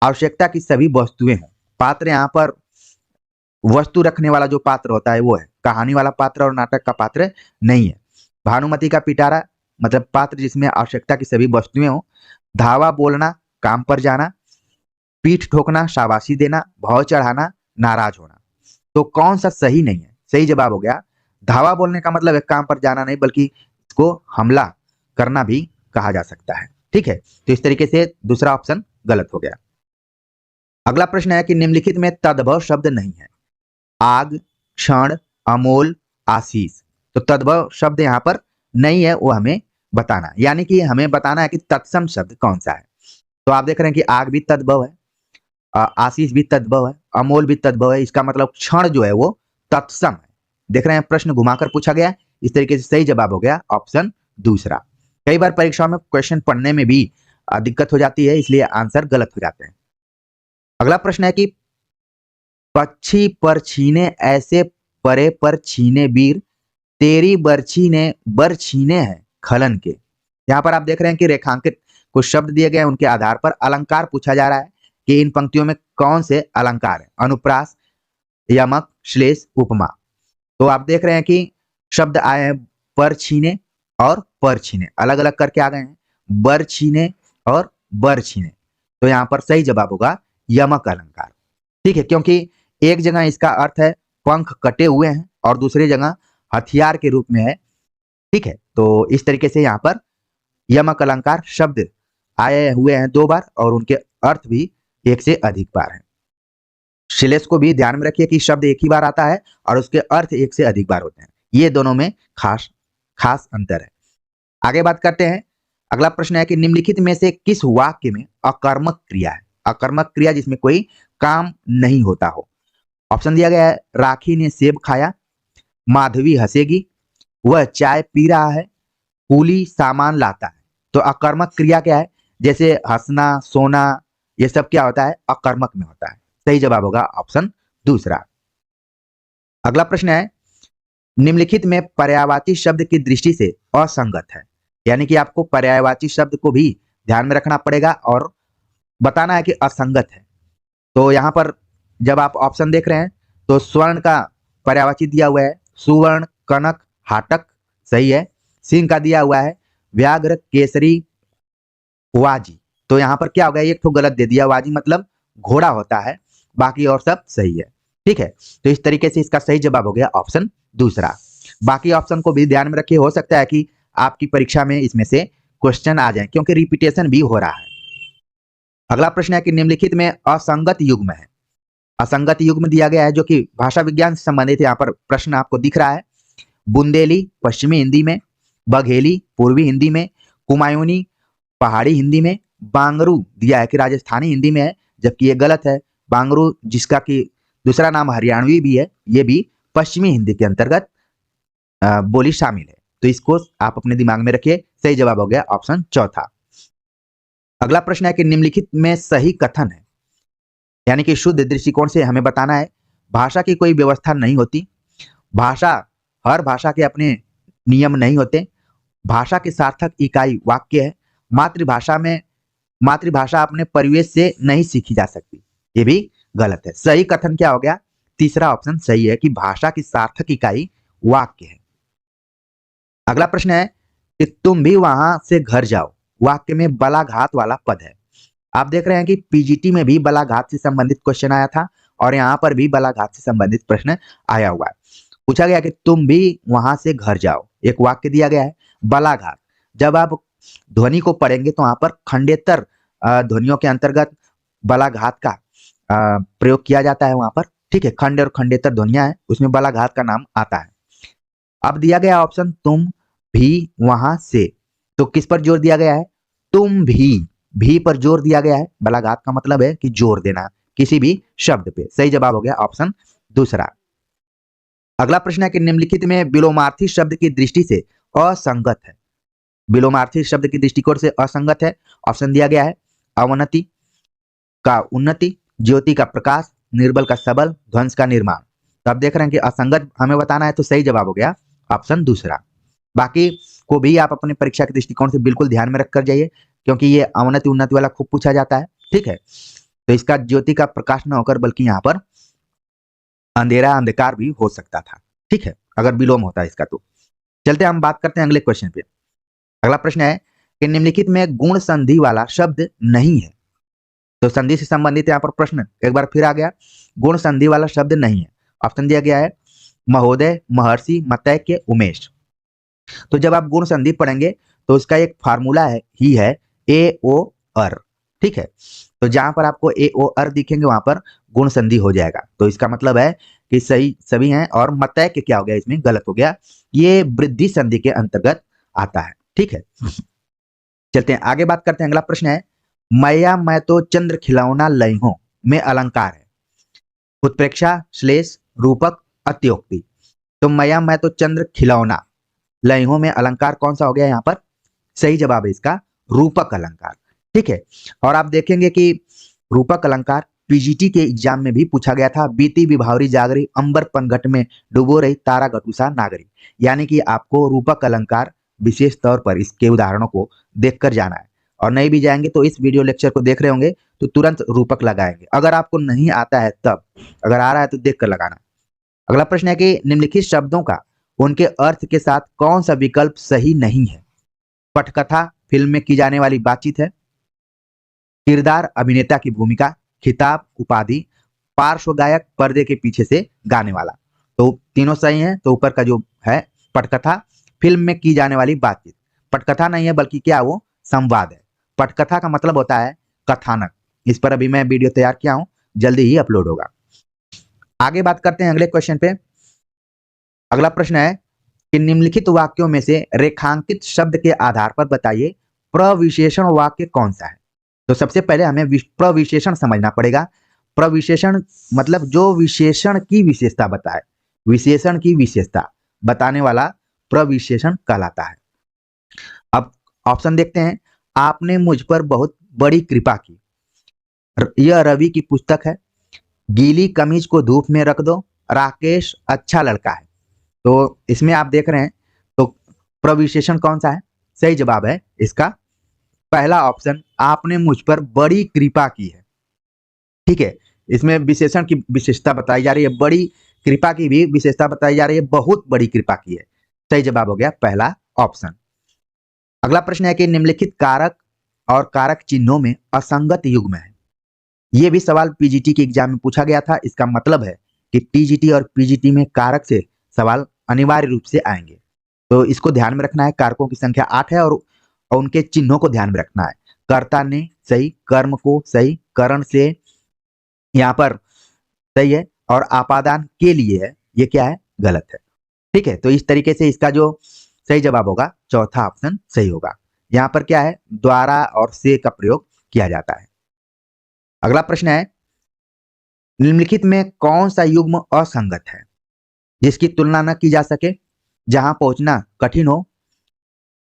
आवश्यकता की सभी वस्तुएं हैं। पात्र यहाँ पर वस्तु रखने वाला जो पात्र होता है वो है, कहानी वाला पात्र और नाटक का पात्र नहीं है। भानुमति का पिटारा मतलब पात्र जिसमें आवश्यकता की सभी वस्तुएं हो। धावा बोलना, काम पर जाना, पीठ ठोकना, शाबाशी देना, भाव चढ़ाना, नाराज होना। तो कौन सा सही नहीं है। सही जवाब हो गया धावा बोलने का मतलब एक काम पर जाना नहीं बल्कि इसको हमला करना भी कहा जा सकता है। ठीक है, तो इस तरीके से दूसरा ऑप्शन गलत हो गया। अगला प्रश्न है कि निम्नलिखित में तद्भव शब्द नहीं है। आग, क्षण, अमोल, आशीष। तो तद्भव शब्द यहाँ पर नहीं है, वो हमें बताना, यानी कि हमें बताना है कि तत्सम शब्द कौन सा है। तो आप देख रहे हैं कि आग भी तद्भव है, आशीष भी तद्भव है, अमोल भी तद्भव है। इसका मतलब क्षण जो है वो तत्सम है। देख रहे हैं प्रश्न घुमाकर पूछा गया, इस तरीके से सही जवाब हो गया ऑप्शन दूसरा। कई बार परीक्षाओं में क्वेश्चन पढ़ने में भी दिक्कत हो जाती है, इसलिए आंसर गलत हो जाते हैं। अगला प्रश्न है कि पक्षी पर छीने ऐसे परे पर छीने वीर, तेरी बरछी ने बर छीने हैं खलन के। यहाँ पर आप देख रहे हैं कि रेखांकित कुछ शब्द दिए गए हैं, उनके आधार पर अलंकार पूछा जा रहा है कि इन पंक्तियों में कौन से अलंकार है। अनुप्रास, यमक, श्लेष, उपमा। तो आप देख रहे हैं कि शब्द आए हैं पर छीने और पर छीने, अलग अलग करके आ गए हैं, बर छीने और बर छीने। तो यहाँ पर सही जवाब होगा यमक अलंकार। ठीक है, क्योंकि एक जगह इसका अर्थ है पंख कटे हुए हैं और दूसरी जगह हथियार के रूप में है। ठीक है, तो इस तरीके से यहाँ पर यमक अलंकार शब्द आए हुए हैं दो बार और उनके अर्थ भी एक से अधिक बार हैं। श्लेष को भी ध्यान में रखिए कि शब्द एक ही बार आता है और उसके अर्थ एक से अधिक बार होते हैं। ये दोनों में खास खास अंतर है। आगे बात करते हैं। अगला प्रश्न है कि निम्नलिखित में से किस वाक्य में अकर्मक क्रिया है। अकर्मक क्रिया जिसमें कोई काम नहीं होता हो। ऑप्शन दिया गया है राखी ने सेब खाया, माधवी हंसेगी, वह चाय पी रहा है, कूली सामान लाता है। तो अकर्मक क्रिया क्या है, जैसे हंसना, सोना, ये सब क्या होता है अकर्मक में होता है। सही जवाब होगा ऑप्शन दूसरा। अगला प्रश्न है, निम्नलिखित में पर्यायवाची शब्द की दृष्टि से असंगत है, यानी कि आपको पर्यायवाची शब्द को भी ध्यान में रखना पड़ेगा और बताना है कि असंगत है। तो यहाँ पर जब आप ऑप्शन देख रहे हैं तो स्वर्ण का पर्यायवाची दिया हुआ है सुवर्ण, कनक, हाटक, सही है। सिंह का दिया हुआ है व्याघ्र, केसरी, वाजी। तो यहाँ पर क्या होगा, एक तो गलत दे दिया, वाजी मतलब घोड़ा होता है, बाकी और सब सही है। ठीक है, तो इस तरीके से इसका सही जवाब हो गया ऑप्शन दूसरा। बाकी ऑप्शन को भी ध्यान में रखिए, हो सकता है कि आपकी परीक्षा में इसमें से क्वेश्चन आ जाए क्योंकि रिपीटेशन भी हो रहा है। अगला प्रश्न है कि निम्नलिखित में असंगत युग्म है। असंगत युग्म दिया गया है जो कि भाषा विज्ञान से संबंधित है। यहाँ पर प्रश्न आपको दिख रहा है, बुंदेली पश्चिमी हिंदी में, बघेली पूर्वी हिंदी में, कुमायूनी पहाड़ी हिंदी में, बांगरू दिया है कि राजस्थानी हिंदी में है, जबकि ये गलत है। बांगरू जिसका कि दूसरा नाम हरियाणवी भी है, ये भी पश्चिमी हिंदी के अंतर्गत बोली शामिल है। तो इसको आप अपने दिमाग में रखिए, सही जवाब हो गया ऑप्शन चौथा। अगला प्रश्न है कि निम्नलिखित में सही कथन है, यानी कि शुद्ध दृष्टिकोण से हमें बताना है, भाषा की कोई व्यवस्था नहीं होती, भाषा हर भाषा के अपने नियम नहीं होते, भाषा की सार्थक इकाई वाक्य है, मातृभाषा अपने परिवेश से नहीं सीखी जा सकती, ये भी गलत है। सही कथन क्या हो गया, तीसरा ऑप्शन सही है कि भाषा की सार्थक इकाई वाक्य है। अगला प्रश्न है कि तुम भी वहां से घर जाओ, वाक्य में बलाघात वाला पद है। आप देख रहे हैं कि पीजीटी में भी बलाघात से संबंधित क्वेश्चन आया था और यहाँ पर भी बलाघात से संबंधित प्रश्न आया हुआ है। पूछा गया कि तुम भी वहां से घर जाओ, एक वाक्य दिया गया है बलाघात। जब आप ध्वनि को पढ़ेंगे तो वहां पर खंडेतर ध्वनियों के अंतर्गत बलाघात का प्रयोग किया जाता है वहां पर। ठीक है, खंड और खंडेतर ध्वनियां है, उसमें बलाघात का नाम आता है। अब दिया गया ऑप्शन तुम भी वहां से, तो किस पर जोर दिया गया है, तुम भी पर जोर दिया गया है। बलाघात का मतलब है कि जोर देना किसी भी शब्द पे। सही जवाब हो गया ऑप्शन दूसरा। अगला प्रश्न है कि निम्नलिखित में विलोमार्थी शब्द की दृष्टि से असंगत है। विलोमार्थी शब्द की दृष्टिकोण से असंगत है। ऑप्शन दिया गया है अवनति का उन्नति, ज्योति का प्रकाश, निर्बल का सबल, ध्वंस का निर्माण। तो आप देख रहे हैं कि असंगत हमें बताना है, तो सही जवाब हो गया ऑप्शन दूसरा। बाकी को भी आप अपने परीक्षा के दृष्टिकोण से बिल्कुल ध्यान में रखकर जाइए, क्योंकि ये अवनति उन्नति वाला खूब पूछा जाता है। ठीक है, तो इसका ज्योति का प्रकाश न होकर बल्कि यहाँ पर अंधेरा अंधकार भी हो सकता था। ठीक है, अगर विलोम होता है इसका। तो चलते हम बात करते हैं अगले क्वेश्चन पे। अगला प्रश्न है कि निम्नलिखित में गुण संधि वाला शब्द नहीं है। तो संधि से संबंधित यहाँ पर प्रश्न एक बार फिर आ गया, गुण संधि वाला शब्द नहीं है। ऑप्शन दिया गया है महोदय, महर्षि, मतैक्य, उमेश। तो जब आप गुण संधि पढ़ेंगे तो उसका एक फार्मूला है ही है ए ओ अर। ठीक है, तो जहां पर आपको ए ओ अर दिखेंगे वहां पर गुण संधि हो जाएगा। तो इसका मतलब है कि सही सभी हैं, और मतैक्य क्या हो गया, इसमें गलत हो गया, ये वृद्धि संधि के अंतर्गत आता है। ठीक है, चलते हैं आगे बात करते हैं। अगला प्रश्न है मैया मैं तो चंद्र खिलौना लइहों में अलंकार है। उत्प्रेक्षा, श्लेष, रूपक, अत्योक्ति। तो मैया मैं तो चंद्र खिलौना लइहों में अलंकार कौन सा हो गया यहाँ पर, सही जवाब है इसका रूपक अलंकार। ठीक है, और आप देखेंगे कि रूपक अलंकार पीजीटी के एग्जाम में भी पूछा गया था, बीती विभावरी जागरी अंबर पनघट में डूबो रही तारा गटुसा नागरी। यानी कि आपको रूपक अलंकार विशेष तौर पर इसके उदाहरणों को देखकर जाना है, और नहीं भी जाएंगे तो इस वीडियो लेक्चर को देख रहे होंगे तो तुरंत रूपक लगाएंगे। अगर आपको नहीं आता है तब, अगर आ रहा है तो देख कर लगाना। अगला प्रश्न है कि निम्नलिखित शब्दों का उनके अर्थ के साथ कौन सा विकल्प सही नहीं है। पटकथा फिल्म में की जाने वाली बातचीत है, किरदार अभिनेता की भूमिका, खिताब उपाधि, पार्श्व गायक पर्दे के पीछे से गाने वाला। तो तीनों सही हैं। तो ऊपर का जो है पटकथा फिल्म में की जाने वाली बातचीत, पटकथा नहीं है बल्कि क्या वो संवाद है। पटकथा का मतलब होता है कथानक। इस पर अभी मैं वीडियो तैयार किया हूं, जल्दी ही अपलोड होगा। आगे बात करते हैं अगले क्वेश्चन पे। अगला प्रश्न है कि निम्नलिखित वाक्यों में से रेखांकित शब्द के आधार पर बताइए प्रविशेषण वाक्य कौन सा है। तो सबसे पहले हमें प्रविशेषण समझना पड़ेगा। प्रविशेषण मतलब जो विशेषण की विशेषता बताए, विशेषण की विशेषता बताने वाला प्रविशेषण कहलाता है। अब ऑप्शन देखते हैं, आपने मुझ पर बहुत बड़ी कृपा की, यह रवि की पुस्तक है, गीली कमीज को धूप में रख दो, राकेश अच्छा लड़का है। तो इसमें आप देख रहे हैं तो प्रविशेषण कौन सा है? सही जवाब है इसका पहला ऑप्शन, आपने मुझ पर बड़ी कृपा की है। ठीक है, इसमें विशेषण की विशेषता बताई जा रही है, बड़ी कृपा की भी विशेषता बताई जा रही है, बहुत बड़ी कृपा की है। सही जवाब हो गया पहला ऑप्शन। अगला प्रश्न है कि निम्नलिखित कारक और कारक चिन्हों में असंगत युग्म है। ये भी सवाल पीजीटी के एग्जाम में पूछा गया था। इसका मतलब है कि टीजीटी और पीजीटी में कारक से सवाल अनिवार्य रूप से आएंगे, तो इसको ध्यान में रखना है। कारकों की संख्या 8 है और उनके चिन्हों को ध्यान में रखना है। कर्ता ने सही, कर्म को सही, करण से यहाँ पर सही है, और आपादान के लिए है, ये क्या है? गलत है। ठीक है, तो इस तरीके से इसका जो सही जवाब होगा चौथा ऑप्शन सही होगा। यहाँ पर क्या है? द्वारा और से का प्रयोग किया जाता है। अगला प्रश्न है, निम्नलिखित में कौन सा युग्म असंगत है जिसकी तुलना न की जा सके? जहां पहुंचना कठिन हो,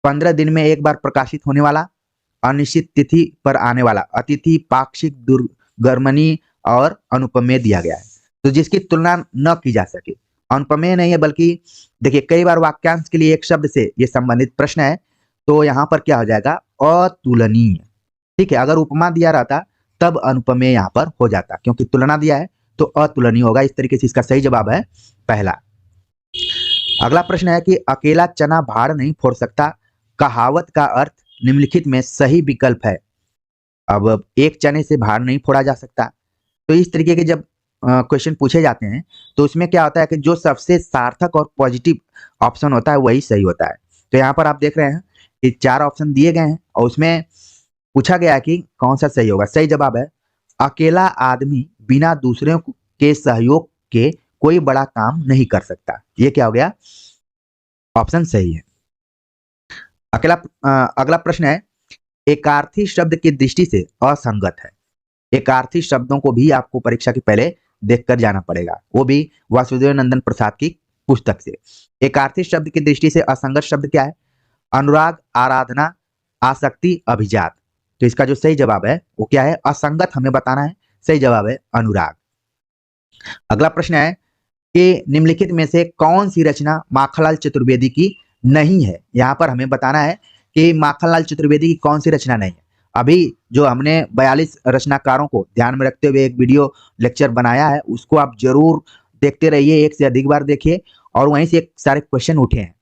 15 दिन में एक बार प्रकाशित होने वाला, अनिश्चित तिथि पर आने वाला, अतिथि, पाक्षिक, दुर्गर्मणी और अनुपमेय दिया गया है। तो जिसकी तुलना न की जा सके, अनुपमेय नहीं है, बल्कि देखिए कई बार वाक्यांश के लिए एक शब्द से ये संबंधित प्रश्न है, तो यहाँ पर क्या हो जाएगा? अतुलनीय। ठीक है, अगर उपमा दिया रहता तब अनुपमेय यहाँ पर हो जाता, क्योंकि तुलना दिया है तो अतुलनीय होगा। इस तरीके से इसका सही जवाब है पहला। अगला प्रश्न है कि अकेला चना भाड़ नहीं फोड़ सकता, कहावत का अर्थ निम्नलिखित में सही विकल्प है। अब एक चने से भाड़ नहीं फोड़ा जा सकता, तो इस तरीके के जब क्वेश्चन पूछे जाते हैं तो उसमें क्या होता है कि जो सबसे सार्थक और पॉजिटिव ऑप्शन होता है वही सही होता है। तो यहाँ पर आप देख रहे हैं कि 4 ऑप्शन दिए गए हैं और उसमें पूछा गया कि कौन सा सही होगा। सही जवाब है, अकेला आदमी बिना दूसरों के सहयोग के कोई बड़ा काम नहीं कर सकता। ये क्या हो गया? ऑप्शन सही है। अगला प्रश्न है, एकार्थी शब्द की दृष्टि से असंगत है। एकार्थी शब्दों को भी आपको परीक्षा के पहले देखकर जाना पड़ेगा, वो भी वासुदेव नंदन प्रसाद की पुस्तक से। एकार्थी शब्द की दृष्टि से असंगत शब्द क्या है? अनुराग, आराधना, आसक्ति, अभिजात। तो इसका जो सही जवाब है वो क्या है? असंगत हमें बताना है। सही जवाब है अनुराग। अगला प्रश्न है कि निम्नलिखित में से कौन सी रचना माखनलाल चतुर्वेदी की नहीं है? यहाँ पर हमें बताना है कि माखनलाल चतुर्वेदी की कौन सी रचना नहीं है। अभी जो हमने 42 रचनाकारों को ध्यान में रखते हुए एक वीडियो लेक्चर बनाया है, उसको आप जरूर देखते रहिए, एक से अधिक बार देखिए, और वहीं से एक सारे क्वेश्चन उठे हैं।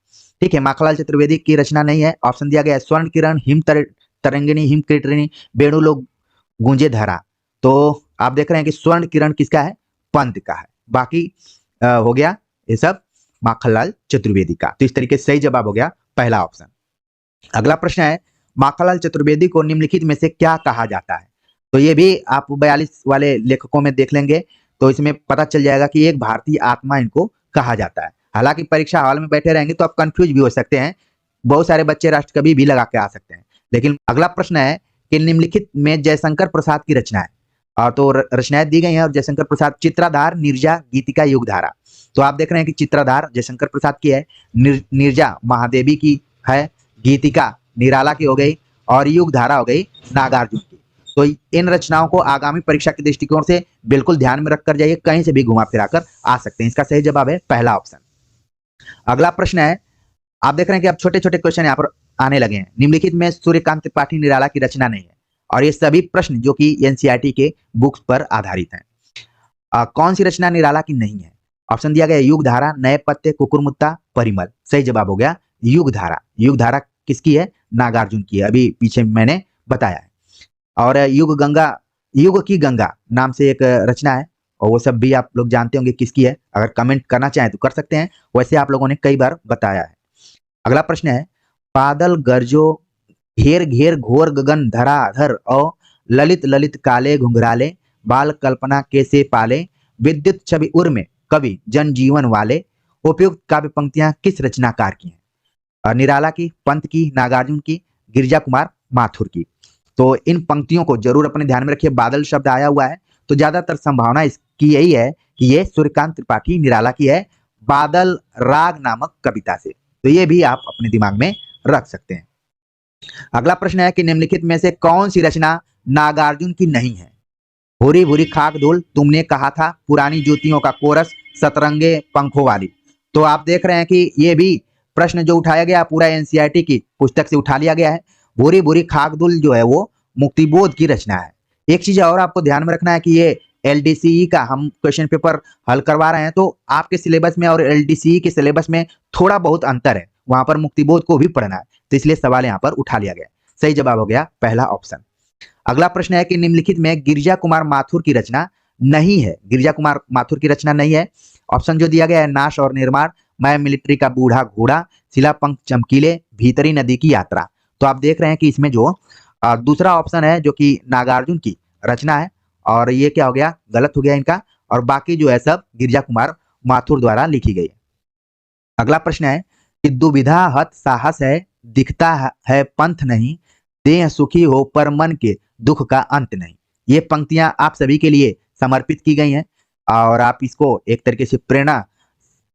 ठीक है, माखनलाल चतुर्वेदी की रचना नहीं है। ऑप्शन दिया गया है स्वर्ण किरण, हिम तरंगिणी, हिम कृतरिणी, वेणुलोक, गूंजे धरा। तो आप देख रहे हैं कि स्वर्ण किरण किसका है? पंत का है। बाकी हो गया ये सब माखनलाल चतुर्वेदी का। तो इस तरीके से सही जवाब हो गया पहला ऑप्शन। अगला प्रश्न है, माखनलाल चतुर्वेदी को निम्नलिखित में से क्या कहा जाता है? तो ये भी आप 42 वाले लेखकों में देख लेंगे तो इसमें पता चल जाएगा कि एक भारतीय आत्मा इनको कहा जाता है। हालांकि परीक्षा हॉल में बैठे रहेंगे तो आप कंफ्यूज भी हो सकते हैं, बहुत सारे बच्चे राष्ट्रकवि भी लगा के आ सकते हैं। लेकिन अगला प्रश्न है कि निम्नलिखित में जयशंकर प्रसाद की रचना है, और तो रचनाएं दी गई हैं, और जयशंकर प्रसाद चित्राधार, निर्जा, गीतिका, युगधारा। तो आप देख रहे हैं कि चित्राधार जयशंकर प्रसाद की है, निर्जा महादेवी की है, गीतिका निराला की हो गई, और युगधारा हो गई नागार्जुन की। तो इन रचनाओं को आगामी परीक्षा के दृष्टिकोण से बिल्कुल ध्यान में रखकर जाइए, कहीं से भी घुमा फिरा कर आ सकते हैं। इसका सही जवाब है पहला ऑप्शन। अगला प्रश्न है, आप देख रहे हैं कि अब छोटे छोटे क्वेश्चन यहाँ पर आने लगे हैं। निम्नलिखित में सूर्यकांत त्रिपाठी निराला की रचना नहीं है, और ये सभी प्रश्न जो कि एनसीईआरटी के बुक्स पर आधारित हैं। कौन सी रचना निराला की नहीं है? ऑप्शन दिया गया युगधारा, नए पत्ते, कुकुरमुत्ता, परिमल। सही जवाब हो गया युगधारा। युगधारा किसकी है? नागार्जुन की है, अभी पीछे मैंने बताया है। और युग गंगा, युग की गंगा नाम से एक रचना है, और वो सब भी आप लोग जानते होंगे किसकी है। अगर कमेंट करना चाहें तो कर सकते हैं, वैसे आप लोगों ने कई बार बताया है। अगला प्रश्न है, बादल गरजो, घेर घेर घोर गगन धरा धर, और ललित ललित काले घुंघराले, बाल कल्पना कैसे पाले, विद्युत छवि उर में कवि जन जीवन वाले। उपयुक्त काव्य पंक्तियां किस रचनाकार की हैं? निराला की, पंत की, नागार्जुन की, गिरिजा कुमार माथुर की। तो इन पंक्तियों को जरूर अपने ध्यान में रखिए। बादल शब्द आया हुआ है तो ज्यादातर संभावना इसकी यही है कि ये सूर्यकांत त्रिपाठी निराला की है, बादल राग नामक कविता से। तो ये भी आप अपने दिमाग में रख सकते हैं। अगला प्रश्न है कि निम्नलिखित में से कौन सी रचना नागार्जुन की नहीं है? भूरी भूरी खाक धूल तुमने कहा था, पुरानी जूतियों का कोरस, सतरंगे पंखों वाली। तो आप देख रहे हैं कि ये भी प्रश्न जो उठाया गया पूरा एनसीईआरटी की पुस्तक से उठा लिया गया है। भूरी भूरी खाक धूल जो है वो मुक्तिबोध की रचना है। एक चीज और आपको ध्यान में रखना है कि ये एलडीसीई का हम क्वेश्चन पेपर हल करवा रहे हैं, तो आपके सिलेबस में और एलडीसीई के सिलेबस में थोड़ा बहुत अंतर है, वहां पर मुक्तिबोध को भी पढ़ना है, तो इसलिए सवाल यहाँ पर उठा लिया गया। सही जवाब हो गया पहला ऑप्शन। अगला प्रश्न है कि निम्नलिखित में गिरिजा कुमार माथुर की रचना नहीं है। गिरिजा कुमार माथुर की रचना नहीं है। ऑप्शन जो दिया गया है, नाश और निर्माण, मैं मिलिट्री का बूढ़ा घोड़ा, शिलापंख चमकीले, भीतरी नदी की यात्रा। तो आप देख रहे हैं कि इसमें जो दूसरा ऑप्शन है जो कि नागार्जुन की रचना है, और ये क्या हो गया, गलत हो गया इनका, और बाकी जो है सब गिरिजा कुमार माथुर द्वारा लिखी गई है। अगला प्रश्न है कि दुविधा हत साहस है, दिखता है पंथ नहीं, देह सुखी हो पर मन के दुख का अंत नहीं। ये पंक्तियां आप सभी के लिए समर्पित की गई हैं, और आप इसको एक तरीके से प्रेरणा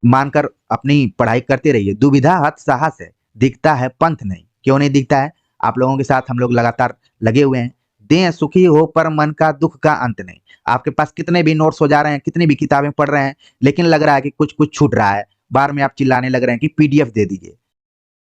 मानकर अपनी पढ़ाई करते रहिए। दुविधा हत साहस है, दिखता है पंथ नहीं। क्यों नहीं दिखता है? आप लोगों के साथ हम लोग लगातार लगे हुए हैं। देह सुखी हो पर मन का दुख का अंत नहीं। आपके पास कितने भी नोट्स हो जा रहे हैं, कितनी भी किताबें पढ़ रहे हैं, लेकिन लग रहा है कि कुछ कुछ छूट रहा है। बार में आप चिल्लाने लग रहे हैं कि पीडीएफ दे दीजिए।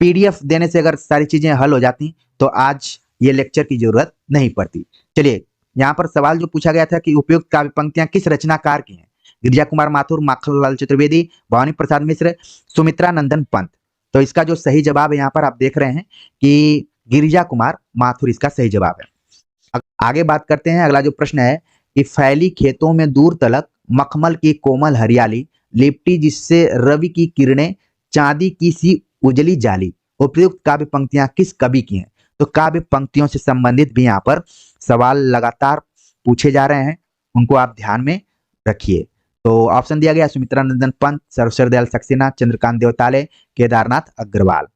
पीडीएफ देने से अगर सारी चीजें हल हो जाती तो आज ये लेक्चर की जरूरत नहीं पड़ती। चलिए, यहाँ पर सवाल जो पूछा गया था कि उपयुक्त काव्य पंक्तियां किस रचनाकार की हैं? गिरिजा कुमार माथुर, माखनलाल चतुर्वेदी, भवानी प्रसाद मिश्र, सुमित्रा नंदन पंत। तो इसका जो सही जवाब है यहाँ पर आप देख रहे हैं कि गिरिजा कुमार माथुर इसका सही जवाब है। आगे बात करते हैं। अगला जो प्रश्न है कि फैली खेतों में दूर तलक, मखमल की कोमल हरियाली, लिपटी जिससे रवि की किरणें, चांदी की सी उजली जाली। उपयुक्त काव्य पंक्तियां किस कवि की हैं? तो काव्य पंक्तियों से संबंधित भी यहाँ पर सवाल लगातार पूछे जा रहे हैं, उनको आप ध्यान में रखिए। तो ऑप्शन दिया गया सुमित्रा नंदन पंत, सर्वश्री दयाल सक्सेना, चंद्रकांत देवताले, केदारनाथ अग्रवाल।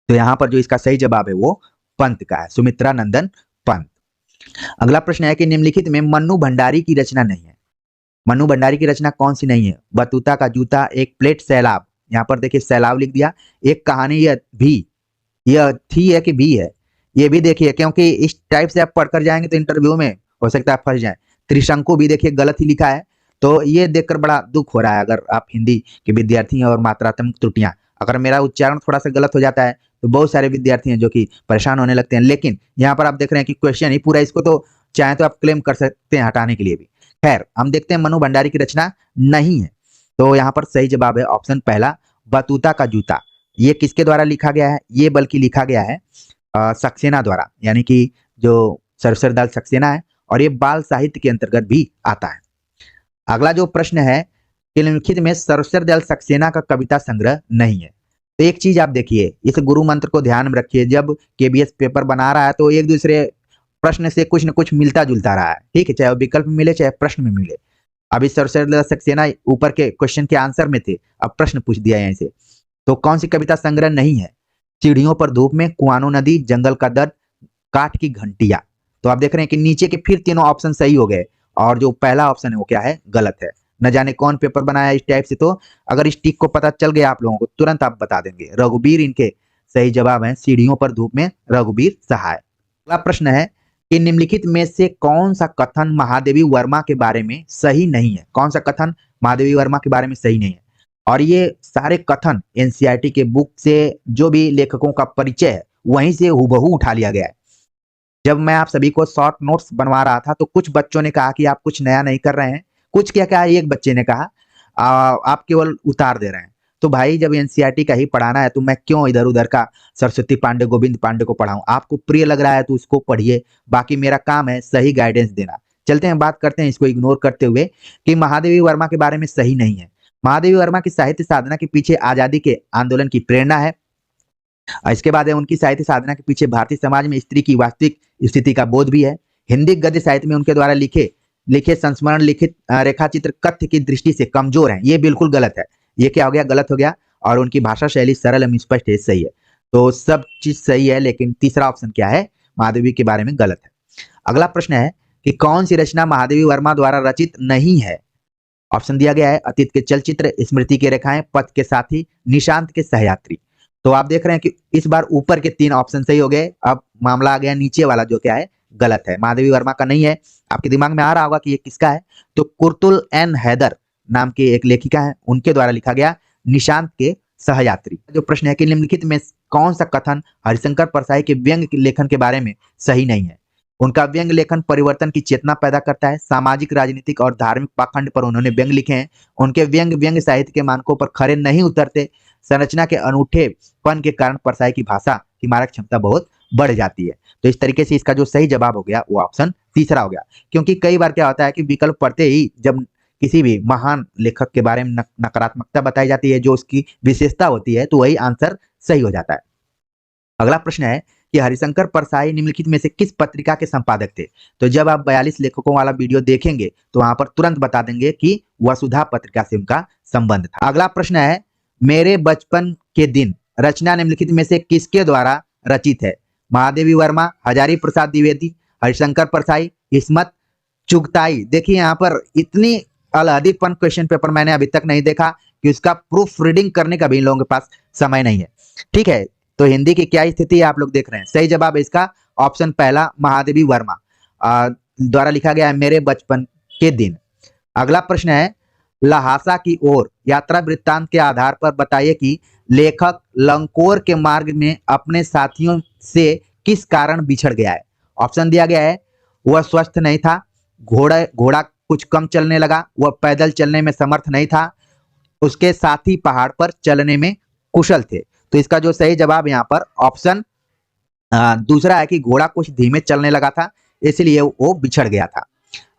तो यहाँ पर जो इसका सही जवाब है वो पंत का है, सुमित्रा नंदन पंत। अगला प्रश्न है कि निम्नलिखित में मन्नू भंडारी की रचना नहीं है। मन्नू भंडारी की रचना कौन सी नहीं है? बतूता का जूता, एक प्लेट सैलाब, यहाँ पर देखिए सैलाब लिख दिया, एक कहानी यह भी, यह थी है कि भी है, ये भी देखिए, क्योंकि इस टाइप से आप पढ़कर जाएंगे तो इंटरव्यू में हो सकता है फंस जाए। त्रिशंकु भी देखिए गलत ही लिखा है, तो ये देखकर बड़ा दुख हो रहा है। अगर आप हिंदी के विद्यार्थी हैं और मात्रात्मक त्रुटियां, अगर मेरा उच्चारण थोड़ा सा गलत हो जाता है तो बहुत सारे विद्यार्थी हैं जो कि परेशान होने लगते हैं। लेकिन यहाँ पर आप देख रहे हैं कि क्वेश्चन ही पूरा, इसको तो चाहे तो आप क्लेम कर सकते हैं हटाने के लिए भी। खैर, हम देखते हैं मनु भंडारी की रचना नहीं है, तो यहाँ पर सही जवाब है ऑप्शन पहला, बतूता का जूता। ये किसके द्वारा लिखा गया है? ये बल्कि लिखा गया है सक्सेना द्वारा, यानी कि जो सर्वश्री दयाल सक्सेना है, और ये बाल साहित्य के अंतर्गत भी आता है। अगला जो प्रश्न है कि निम्नलिखित में सर्वश्री दयाल सक्सेना का कविता संग्रह नहीं है। तो एक चीज आप देखिए, इस गुरु मंत्र को ध्यान में रखिए, जब केबीएस पेपर बना रहा है तो एक दूसरे प्रश्न से कुछ न कुछ मिलता जुलता रहा है, ठीक है, चाहे विकल्प में मिले चाहे प्रश्न में मिले। अभी सर्वश्री दयाल सक्सेना ऊपर के क्वेश्चन के आंसर में थे, अब प्रश्न पूछ दिया यहीं से। तो कौन सी कविता संग्रह नहीं है? सीढ़ियों पर धूप में, कुआनो नदी, जंगल का दर्द, काठ की घंटिया। तो आप देख रहे हैं कि नीचे के फिर तीनों ऑप्शन सही हो गए, और जो पहला ऑप्शन है वो क्या है? गलत है। न जाने कौन पेपर बनाया इस टाइप से, तो अगर इस टिक को पता चल गया आप लोगों को तुरंत आप बता देंगे। रघुबीर इनके सही जवाब है, सीढ़ियों पर धूप में रघुबीर सहाय। अगला प्रश्न है कि निम्नलिखित में से कौन सा कथन महादेवी वर्मा के बारे में सही नहीं है? कौन सा कथन महादेवी वर्मा के बारे में सही नहीं है? और ये सारे कथन एनसीईआरटी के बुक से जो भी लेखकों का परिचय है वहीं से हूबहू उठा लिया गया है। जब मैं आप सभी को शॉर्ट नोट्स बनवा रहा था तो कुछ बच्चों ने कहा कि आप कुछ नया नहीं कर रहे हैं, कुछ क्या कहा, एक बच्चे ने कहा आप केवल उतार दे रहे हैं। तो भाई, जब एनसीईआरटी का ही पढ़ाना है तो मैं क्यों इधर उधर का सरस्वती पांडे, गोविंद पांडे को पढ़ाऊं? आपको प्रिय लग रहा है तो उसको पढ़िए, बाकी मेरा काम है सही गाइडेंस देना। चलते हैं, बात करते हैं इसको इग्नोर करते हुए कि महादेवी वर्मा के बारे में सही नहीं है। महादेवी वर्मा की साहित्य साधना के पीछे आजादी के आंदोलन की प्रेरणा है। इसके बाद है उनकी साहित्य साधना के पीछे भारतीय समाज में स्त्री की वास्तविक स्थिति का बोध भी है। हिंदी गद्य साहित्य में उनके द्वारा लिखे संस्मरण लिखित रेखाचित्र कथ्य की दृष्टि से कमजोर हैं। ये बिल्कुल गलत है। ये क्या हो गया? गलत हो गया। और उनकी भाषा शैली सरल एवं स्पष्ट है, सही है। तो सब चीज सही है, लेकिन तीसरा ऑप्शन क्या है? महादेवी के बारे में गलत है। अगला प्रश्न है कि कौन सी रचना महादेवी वर्मा द्वारा रचित नहीं है? ऑप्शन दिया गया है अतीत के चलचित्र, स्मृति के रेखाएं, पथ के साथी, निशांत के सहयात्री। तो आप देख रहे हैं कि इस बार ऊपर के तीन ऑप्शन सही हो गए। अब मामला आ गया नीचे वाला, जो क्या है? गलत है, महादेवी वर्मा का नहीं है। आपके दिमाग में आ रहा होगा कि ये किसका है, तो कुर्तुल एन हैदर नाम की एक लेखिका है, उनके द्वारा लिखा गया निशांत के सहयात्री। जो प्रश्न है कि निम्नलिखित में कौन सा कथन हरिशंकर परसाई के व्यंग लेखन के बारे में सही नहीं है। उनका व्यंग लेखन परिवर्तन की चेतना पैदा करता है, सामाजिक, राजनीतिक और धार्मिक पाखंड पर उन्होंने व्यंग लिखे हैं। उनके व्यंग साहित्य के मानकों पर खरे नहीं उतरते। संरचना के अनूठेपन के कारण परसाई की भाषा की मारक क्षमता बहुत बढ़ जाती है। तो इस तरीके से इसका जो सही जवाब हो गया वो ऑप्शन तीसरा हो गया। क्योंकि कई बार क्या होता है कि विकल्प पढ़ते ही जब किसी भी महान लेखक के बारे में नकारात्मकता बताई जाती है, जो उसकी विशेषता होती है, तो वही आंसर सही हो जाता है। अगला प्रश्न है कि हरिशंकर परसाई निम्नलिखित में से किस पत्रिका के संपादक थे। तो जब आप 42 लेखकों वाला वीडियो देखेंगे तो वहां पर तुरंत बता देंगे कि वसुधा पत्रिका से उनका संबंध था। अगला प्रश्न है मेरे बचपन के दिन रचना निम्नलिखित में से किसके द्वारा रचित है। महादेवी वर्मा, हजारी प्रसाद द्विवेदी, हरिशंकर परसाई, इस्मत चुगताई। देखिए यहाँ पर इतनी अलहदीपन क्वेश्चन पेपर मैंने अभी तक नहीं देखा कि उसका प्रूफ रीडिंग करने का भी इन लोगों के पास समय नहीं है। ठीक है, तो हिंदी की क्या स्थिति है आप लोग देख रहे हैं। सही जवाब है इसका ऑप्शन पहला, महादेवी वर्मा द्वारा लिखा गया है मेरे बचपन के दिन। अगला प्रश्न है लहासा की ओर यात्रा वृत्तांत के आधार पर बताइए कि लेखक लंकोर के मार्ग में अपने साथियों से किस कारण बिछड़ गया है। ऑप्शन दिया गया है वह स्वस्थ नहीं था, घोड़ा कुछ कम चलने लगा, वह पैदल चलने में समर्थ नहीं था, उसके साथी पहाड़ पर चलने में कुशल थे। तो इसका जो सही जवाब यहाँ पर ऑप्शन दूसरा है कि घोड़ा कुछ धीमे चलने लगा था, इसलिए वो बिछड़ गया था।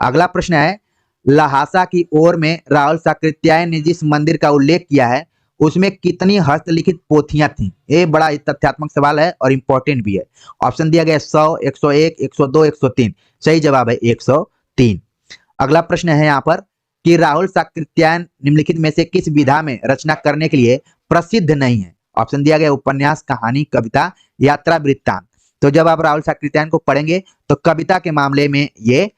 अगला प्रश्न है लहासा की ओर में राहुल साकृत्यायन ने जिस मंदिर का उल्लेख किया है उसमें कितनी हस्तलिखित पोथियां थीं। ये बड़ा तथ्यात्मक सवाल है और इंपॉर्टेंट भी है। ऑप्शन दिया गया 100, 101, 102, 103। सही जवाब है 103। अगला प्रश्न है यहाँ पर कि राहुल साकृत्यायन निम्नलिखित में से किस विधा में रचना करने के लिए प्रसिद्ध नहीं है। ऑप्शन दिया गया उपन्यास, कहानी, कविता, यात्रा वृत्तांत। तो जब आप राहुल साकृत्यायन को पढ़ेंगे तो कविता के मामले में ये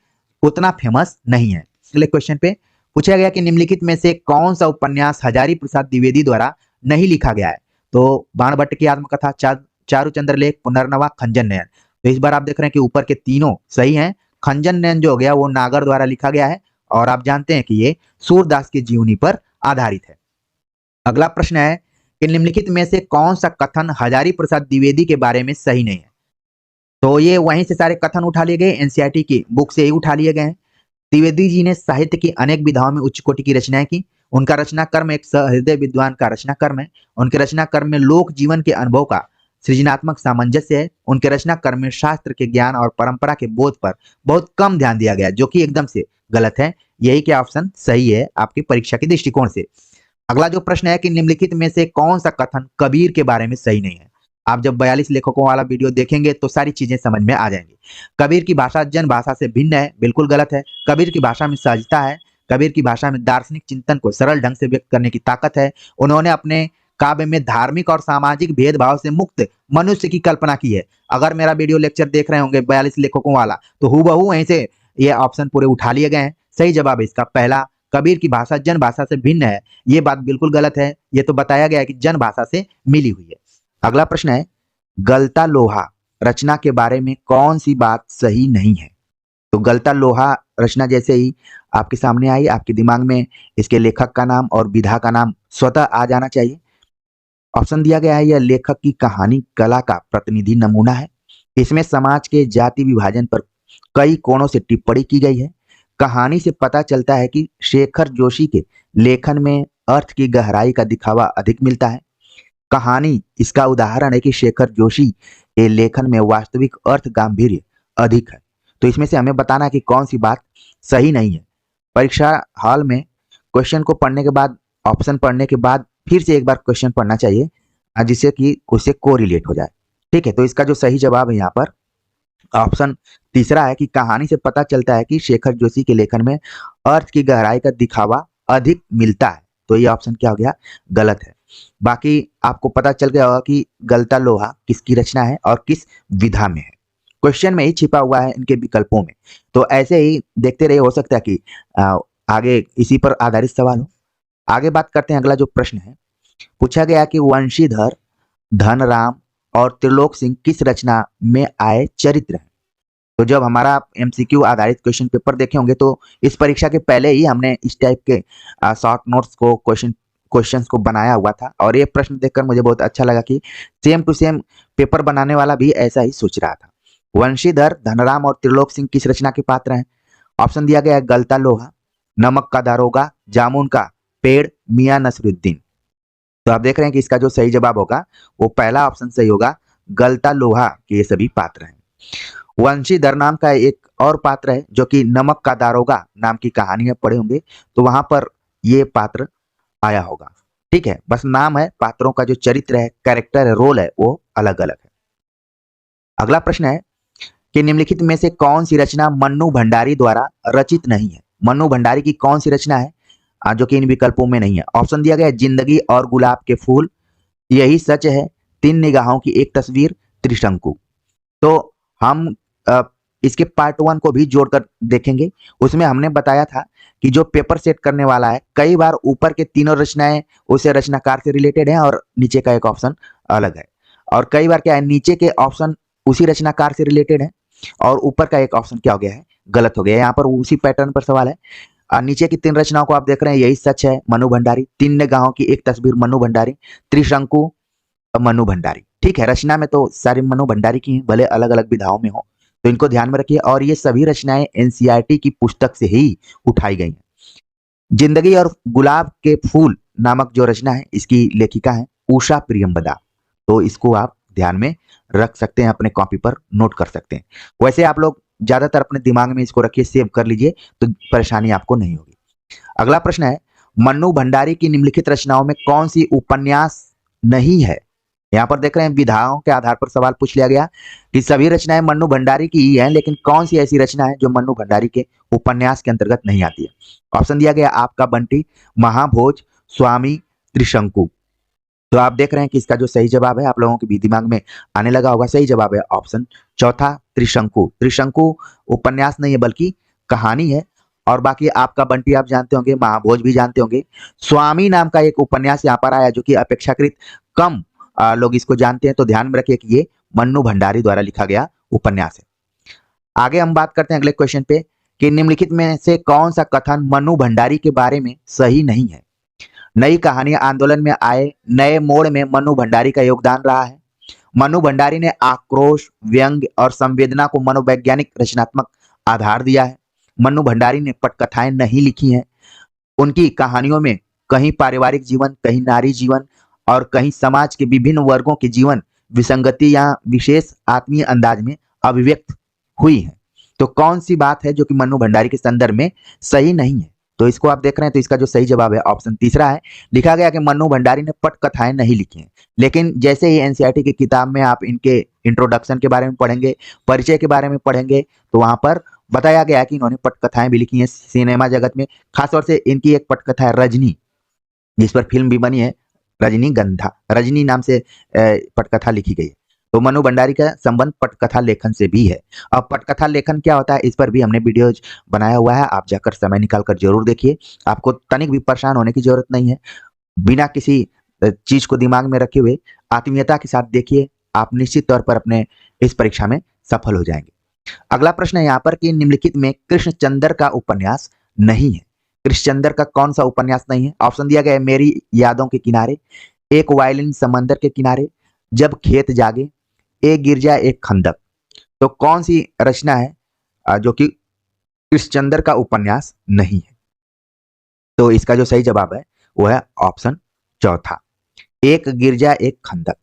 उतना फेमस नहीं है। अगले क्वेश्चन पे पूछा गया कि निम्नलिखित में से कौन सा उपन्यास हजारी प्रसाद द्विवेदी द्वारा नहीं लिखा गया है। तो बाणभट्ट की आत्मकथा, चारुचंद्र लेख, पुनर्नवा, खंजन नयन। तो इस बार आप देख रहे हैं कि ऊपर के तीनों सही हैं। खंजन नयन जो हो गया वो नागर द्वारा लिखा गया है और आप जानते हैं कि ये सूरदास की जीवनी पर आधारित है। अगला प्रश्न है कि निम्नलिखित में से कौन सा कथन हजारी प्रसाद द्विवेदी के बारे में सही नहीं है। तो ये वहीं से सारे कथन उठा लिए गए, एनसीईआरटी की बुक से ही उठा लिए गए हैं। द्विवेदी जी ने साहित्य की अनेक विधाओं में उच्च कोटि की रचनाएं की। उनका रचना कर्म एक सहृदय विद्वान का रचना कर्म है। उनके रचना कर्म में लोक जीवन के अनुभव का सृजनात्मक सामंजस्य है। उनके रचना कर्म में शास्त्र के ज्ञान और परंपरा के बोध पर बहुत कम ध्यान दिया गया, जो कि एकदम से गलत है। यही क्या ऑप्शन सही है आपकी परीक्षा के दृष्टिकोण से। अगला जो प्रश्न है कि निम्नलिखित में से कौन सा कथन कबीर के बारे में सही नहीं है। आप जब 42 लेखकों वाला वीडियो देखेंगे तो सारी चीजें समझ में आ जाएंगी। कबीर की भाषा जन भाषा से भिन्न है, बिल्कुल गलत है। कबीर की भाषा में सहजता है। कबीर की भाषा में दार्शनिक चिंतन को सरल ढंग से व्यक्त करने की ताकत है। उन्होंने अपने काव्य में धार्मिक और सामाजिक भेदभाव से मुक्त मनुष्य की कल्पना की है। अगर मेरा वीडियो लेक्चर देख रहे होंगे 42 लेखकों वाला तो हूबहू वहीं से ये ऑप्शन पूरे उठा लिए गए हैं। सही जवाब है इसका पहला, कबीर की भाषा जन भाषा से भिन्न है। ये बात बिल्कुल गलत है। ये तो बताया गया है कि जन भाषा से मिली हुई है। अगला प्रश्न है गलता लोहा रचना के बारे में कौन सी बात सही नहीं है। तो गलता लोहा रचना जैसे ही आपके सामने आई, आपके दिमाग में इसके लेखक का नाम और विधा का नाम स्वतः आ जाना चाहिए। ऑप्शन दिया गया है यह लेखक की कहानी कला का प्रतिनिधि नमूना है। इसमें समाज के जाति विभाजन पर कई कोणों से टिप्पणी की गई है। कहानी से पता चलता है कि शेखर जोशी के लेखन में अर्थ की गहराई का दिखावा अधिक मिलता है। कहानी इसका उदाहरण है कि शेखर जोशी के लेखन में वास्तविक अर्थ गांधीर्य अधिक है। तो इसमें से हमें बताना कि कौन सी बात सही नहीं है। परीक्षा हॉल में क्वेश्चन को पढ़ने के बाद, ऑप्शन पढ़ने के बाद फिर से एक बार क्वेश्चन पढ़ना चाहिए, जिससे कि उससे कोरिलेट हो जाए। ठीक है, तो इसका जो सही जवाब है यहाँ पर ऑप्शन तीसरा है कि कहानी से पता चलता है कि शेखर जोशी के लेखन में अर्थ की गहराई का दिखावा अधिक मिलता है। तो ये ऑप्शन क्या हो गया, गलत है। बाकी आपको पता चल गया होगा कि गलता लोहा किसकी रचना है और किस विधा में है। क्वेश्चन में ही छिपा हुआ है इनके विकल्पों में। तो ऐसे ही देखते रहे, हो सकता है कि आगे इसी पर आधारित सवाल हो। आगे बात करते हैं। अगला जो प्रश्न है पूछा गया कि वंशीधर, धनराम और त्रिलोक सिंह किस रचना में आए चरित्र हैं। तो जब हमारा एमसीक्यू आधारित क्वेश्चन पेपर देखे होंगे तो इस परीक्षा के पहले ही हमने इस टाइप के शॉर्ट नोट्स को क्वेश्चंस को बनाया हुआ था, और ये प्रश्न देखकर मुझे बहुत अच्छा लगा कि सेम टू सेम पेपर बनाने वाला भी ऐसा ही सोच रहा था। वंशीधर, धनराम और त्रिलोक सिंह किस रचना के पात्र हैं? ऑप्शन दिया गया है गलता लोहा, नमक का दारोगा, जामुन का पेड़, मियां नसरुद्दीन। तो आप देख रहे हैं कि इसका जो सही जवाब होगा वो पहला ऑप्शन सही होगा, गलता लोहा के ये सभी पात्र हैं। वंशीधर नाम का एक और पात्र है जो कि नमक का दारोगा नाम की कहानी में पढ़े होंगे, तो वहां पर ये पात्र आया होगा। ठीक है, बस नाम है, पात्रों का जो चरित्र है, कैरेक्टर है, रोल है, वो अलग अलग है। अगला प्रश्न है कि निम्नलिखित में से कौन सी रचना मन्नू भंडारी द्वारा रचित नहीं है? मन्नू भंडारी की कौन सी रचना है जो कि इन विकल्पों में नहीं है? ऑप्शन दिया गया है जिंदगी और गुलाब के फूल, यही सच है, तीन निगाहों की एक तस्वीर, त्रिशंकु। तो हम इसके पार्ट 1 को भी जोड़कर देखेंगे। उसमें हमने बताया था कि जो पेपर सेट करने वाला है, कई बार ऊपर के तीनों रचनाएं उसे रचनाकार से रिलेटेड हैं और नीचे का एक ऑप्शन अलग है, और कई बार क्या है, नीचे के ऑप्शन उसी रचनाकार से रिलेटेड है और ऊपर का एक ऑप्शन क्या हो गया है, गलत हो गया है। यहाँ पर उसी पैटर्न पर सवाल है। नीचे की तीन रचनाओं को आप देख रहे हैं, यही सच है, मनु भंडारी, तीन निगाहों की एक तस्वीर, मनु भंडारी, त्रिशंकु, मनु भंडारी। ठीक है, रचना में तो सारी मनु भंडारी की हैं, भले अलग अलग विधाओं में हो, तो इनको ध्यान में रखिए। और ये सभी रचनाएं एनसीईआरटी की पुस्तक से ही उठाई गई हैं। जिंदगी और गुलाब के फूल नामक जो रचना है, इसकी लेखिका है उषा प्रियंबदा। तो इसको आप ध्यान में रख सकते हैं, अपने कॉपी पर नोट कर सकते हैं। वैसे आप लोग ज्यादातर अपने दिमाग में इसको रखिए, सेव कर लीजिए, तो परेशानी आपको नहीं होगी। अगला प्रश्न है, मन्नू भंडारी की निम्नलिखित रचनाओं में कौन सी उपन्यास नहीं है? यहाँ पर देख रहे हैं विधाओं के आधार पर सवाल पूछ लिया गया कि सभी रचनाएं मन्नू भंडारी की ही हैं, लेकिन कौन सी ऐसी रचना है जो मन्नू भंडारी के उपन्यास के अंतर्गत नहीं आती है? ऑप्शन दिया गया आपका बंटी, महाभोज, स्वामी, त्रिशंकु। तो आप देख रहे हैं कि इसका जो सही जवाब है, आप लोगों के भी दिमाग में आने लगा होगा, सही जवाब है ऑप्शन चौथा, त्रिशंकु। त्रिशंकु उपन्यास नहीं है बल्कि कहानी है। और बाकी आपका बंटी आप जानते होंगे, महाभोज भी जानते होंगे। स्वामी नाम का एक उपन्यास यहाँ पर आया जो कि अपेक्षाकृत कम लोग इसको जानते हैं, तो ध्यान में रखिए कि ये मन्नू भंडारी द्वारा लिखा गया उपन्यास है। आगे हम बात करते हैं अगले क्वेश्चन पे कि निम्नलिखित में से कौन सा कथन मन्नू भंडारी के बारे में सही नहीं है? नई कहानी आंदोलन में आए नए मोड़ में मन्नू भंडारी का योगदान रहा है। मन्नू भंडारी ने आक्रोश, व्यंग्य और संवेदना को मनोवैज्ञानिक रचनात्मक आधार दिया है। मन्नू भंडारी ने पटकथाएं नहीं लिखी हैं। उनकी कहानियों में कहीं पारिवारिक जीवन, कहीं नारी जीवन और कहीं समाज के विभिन्न वर्गों के जीवन विसंगति या विशेष आत्मीय अंदाज में अभिव्यक्त हुई है। तो कौन सी बात है जो कि मन्नू भंडारी के संदर्भ में सही नहीं है? तो इसको आप देख रहे हैं, तो इसका जो सही जवाब है ऑप्शन तीसरा है। लिखा गया कि मन्नू भंडारी ने पटकथाएं नहीं लिखी हैं, लेकिन जैसे ही एनसीईआरटी की किताब में आप इनके इंट्रोडक्शन के बारे में पढ़ेंगे, परिचय के बारे में पढ़ेंगे, तो वहां पर बताया गया है कि इन्होंने पटकथाएं भी लिखी हैं सिनेमा जगत में। खासतौर से इनकी एक पटकथा है रजनी, जिस पर फिल्म भी बनी है, रजनीगंधा, रजनी नाम से पटकथा लिखी गई है। तो मन्नू भंडारी का संबंध पटकथा लेखन से भी है। अब पटकथा लेखन क्या होता है, इस पर भी हमने वीडियो बनाया हुआ है, आप जाकर समय निकाल कर जरूर देखिए। आपको तनिक भी परेशान होने की जरूरत नहीं है, बिना किसी चीज को दिमाग में रखे हुए आत्मीयता के साथ देखिए, आप निश्चित तौर पर अपने इस परीक्षा में सफल हो जाएंगे। अगला प्रश्न है यहाँ पर कि निम्नलिखित में कृष्णचंद्र का उपन्यास नहीं है। कृष्णचंद्र का कौन सा उपन्यास नहीं है? ऑप्शन दिया गया है मेरी यादों के किनारे, एक वायलिन समंदर के किनारे, जब खेत जागे, एक गिरजा एक खंदक। तो कौन सी रचना है जो कि कृष्णचंद्र का उपन्यास नहीं है? तो इसका जो सही जवाब है वो है ऑप्शन चौथा, एक गिरजा एक खंदक।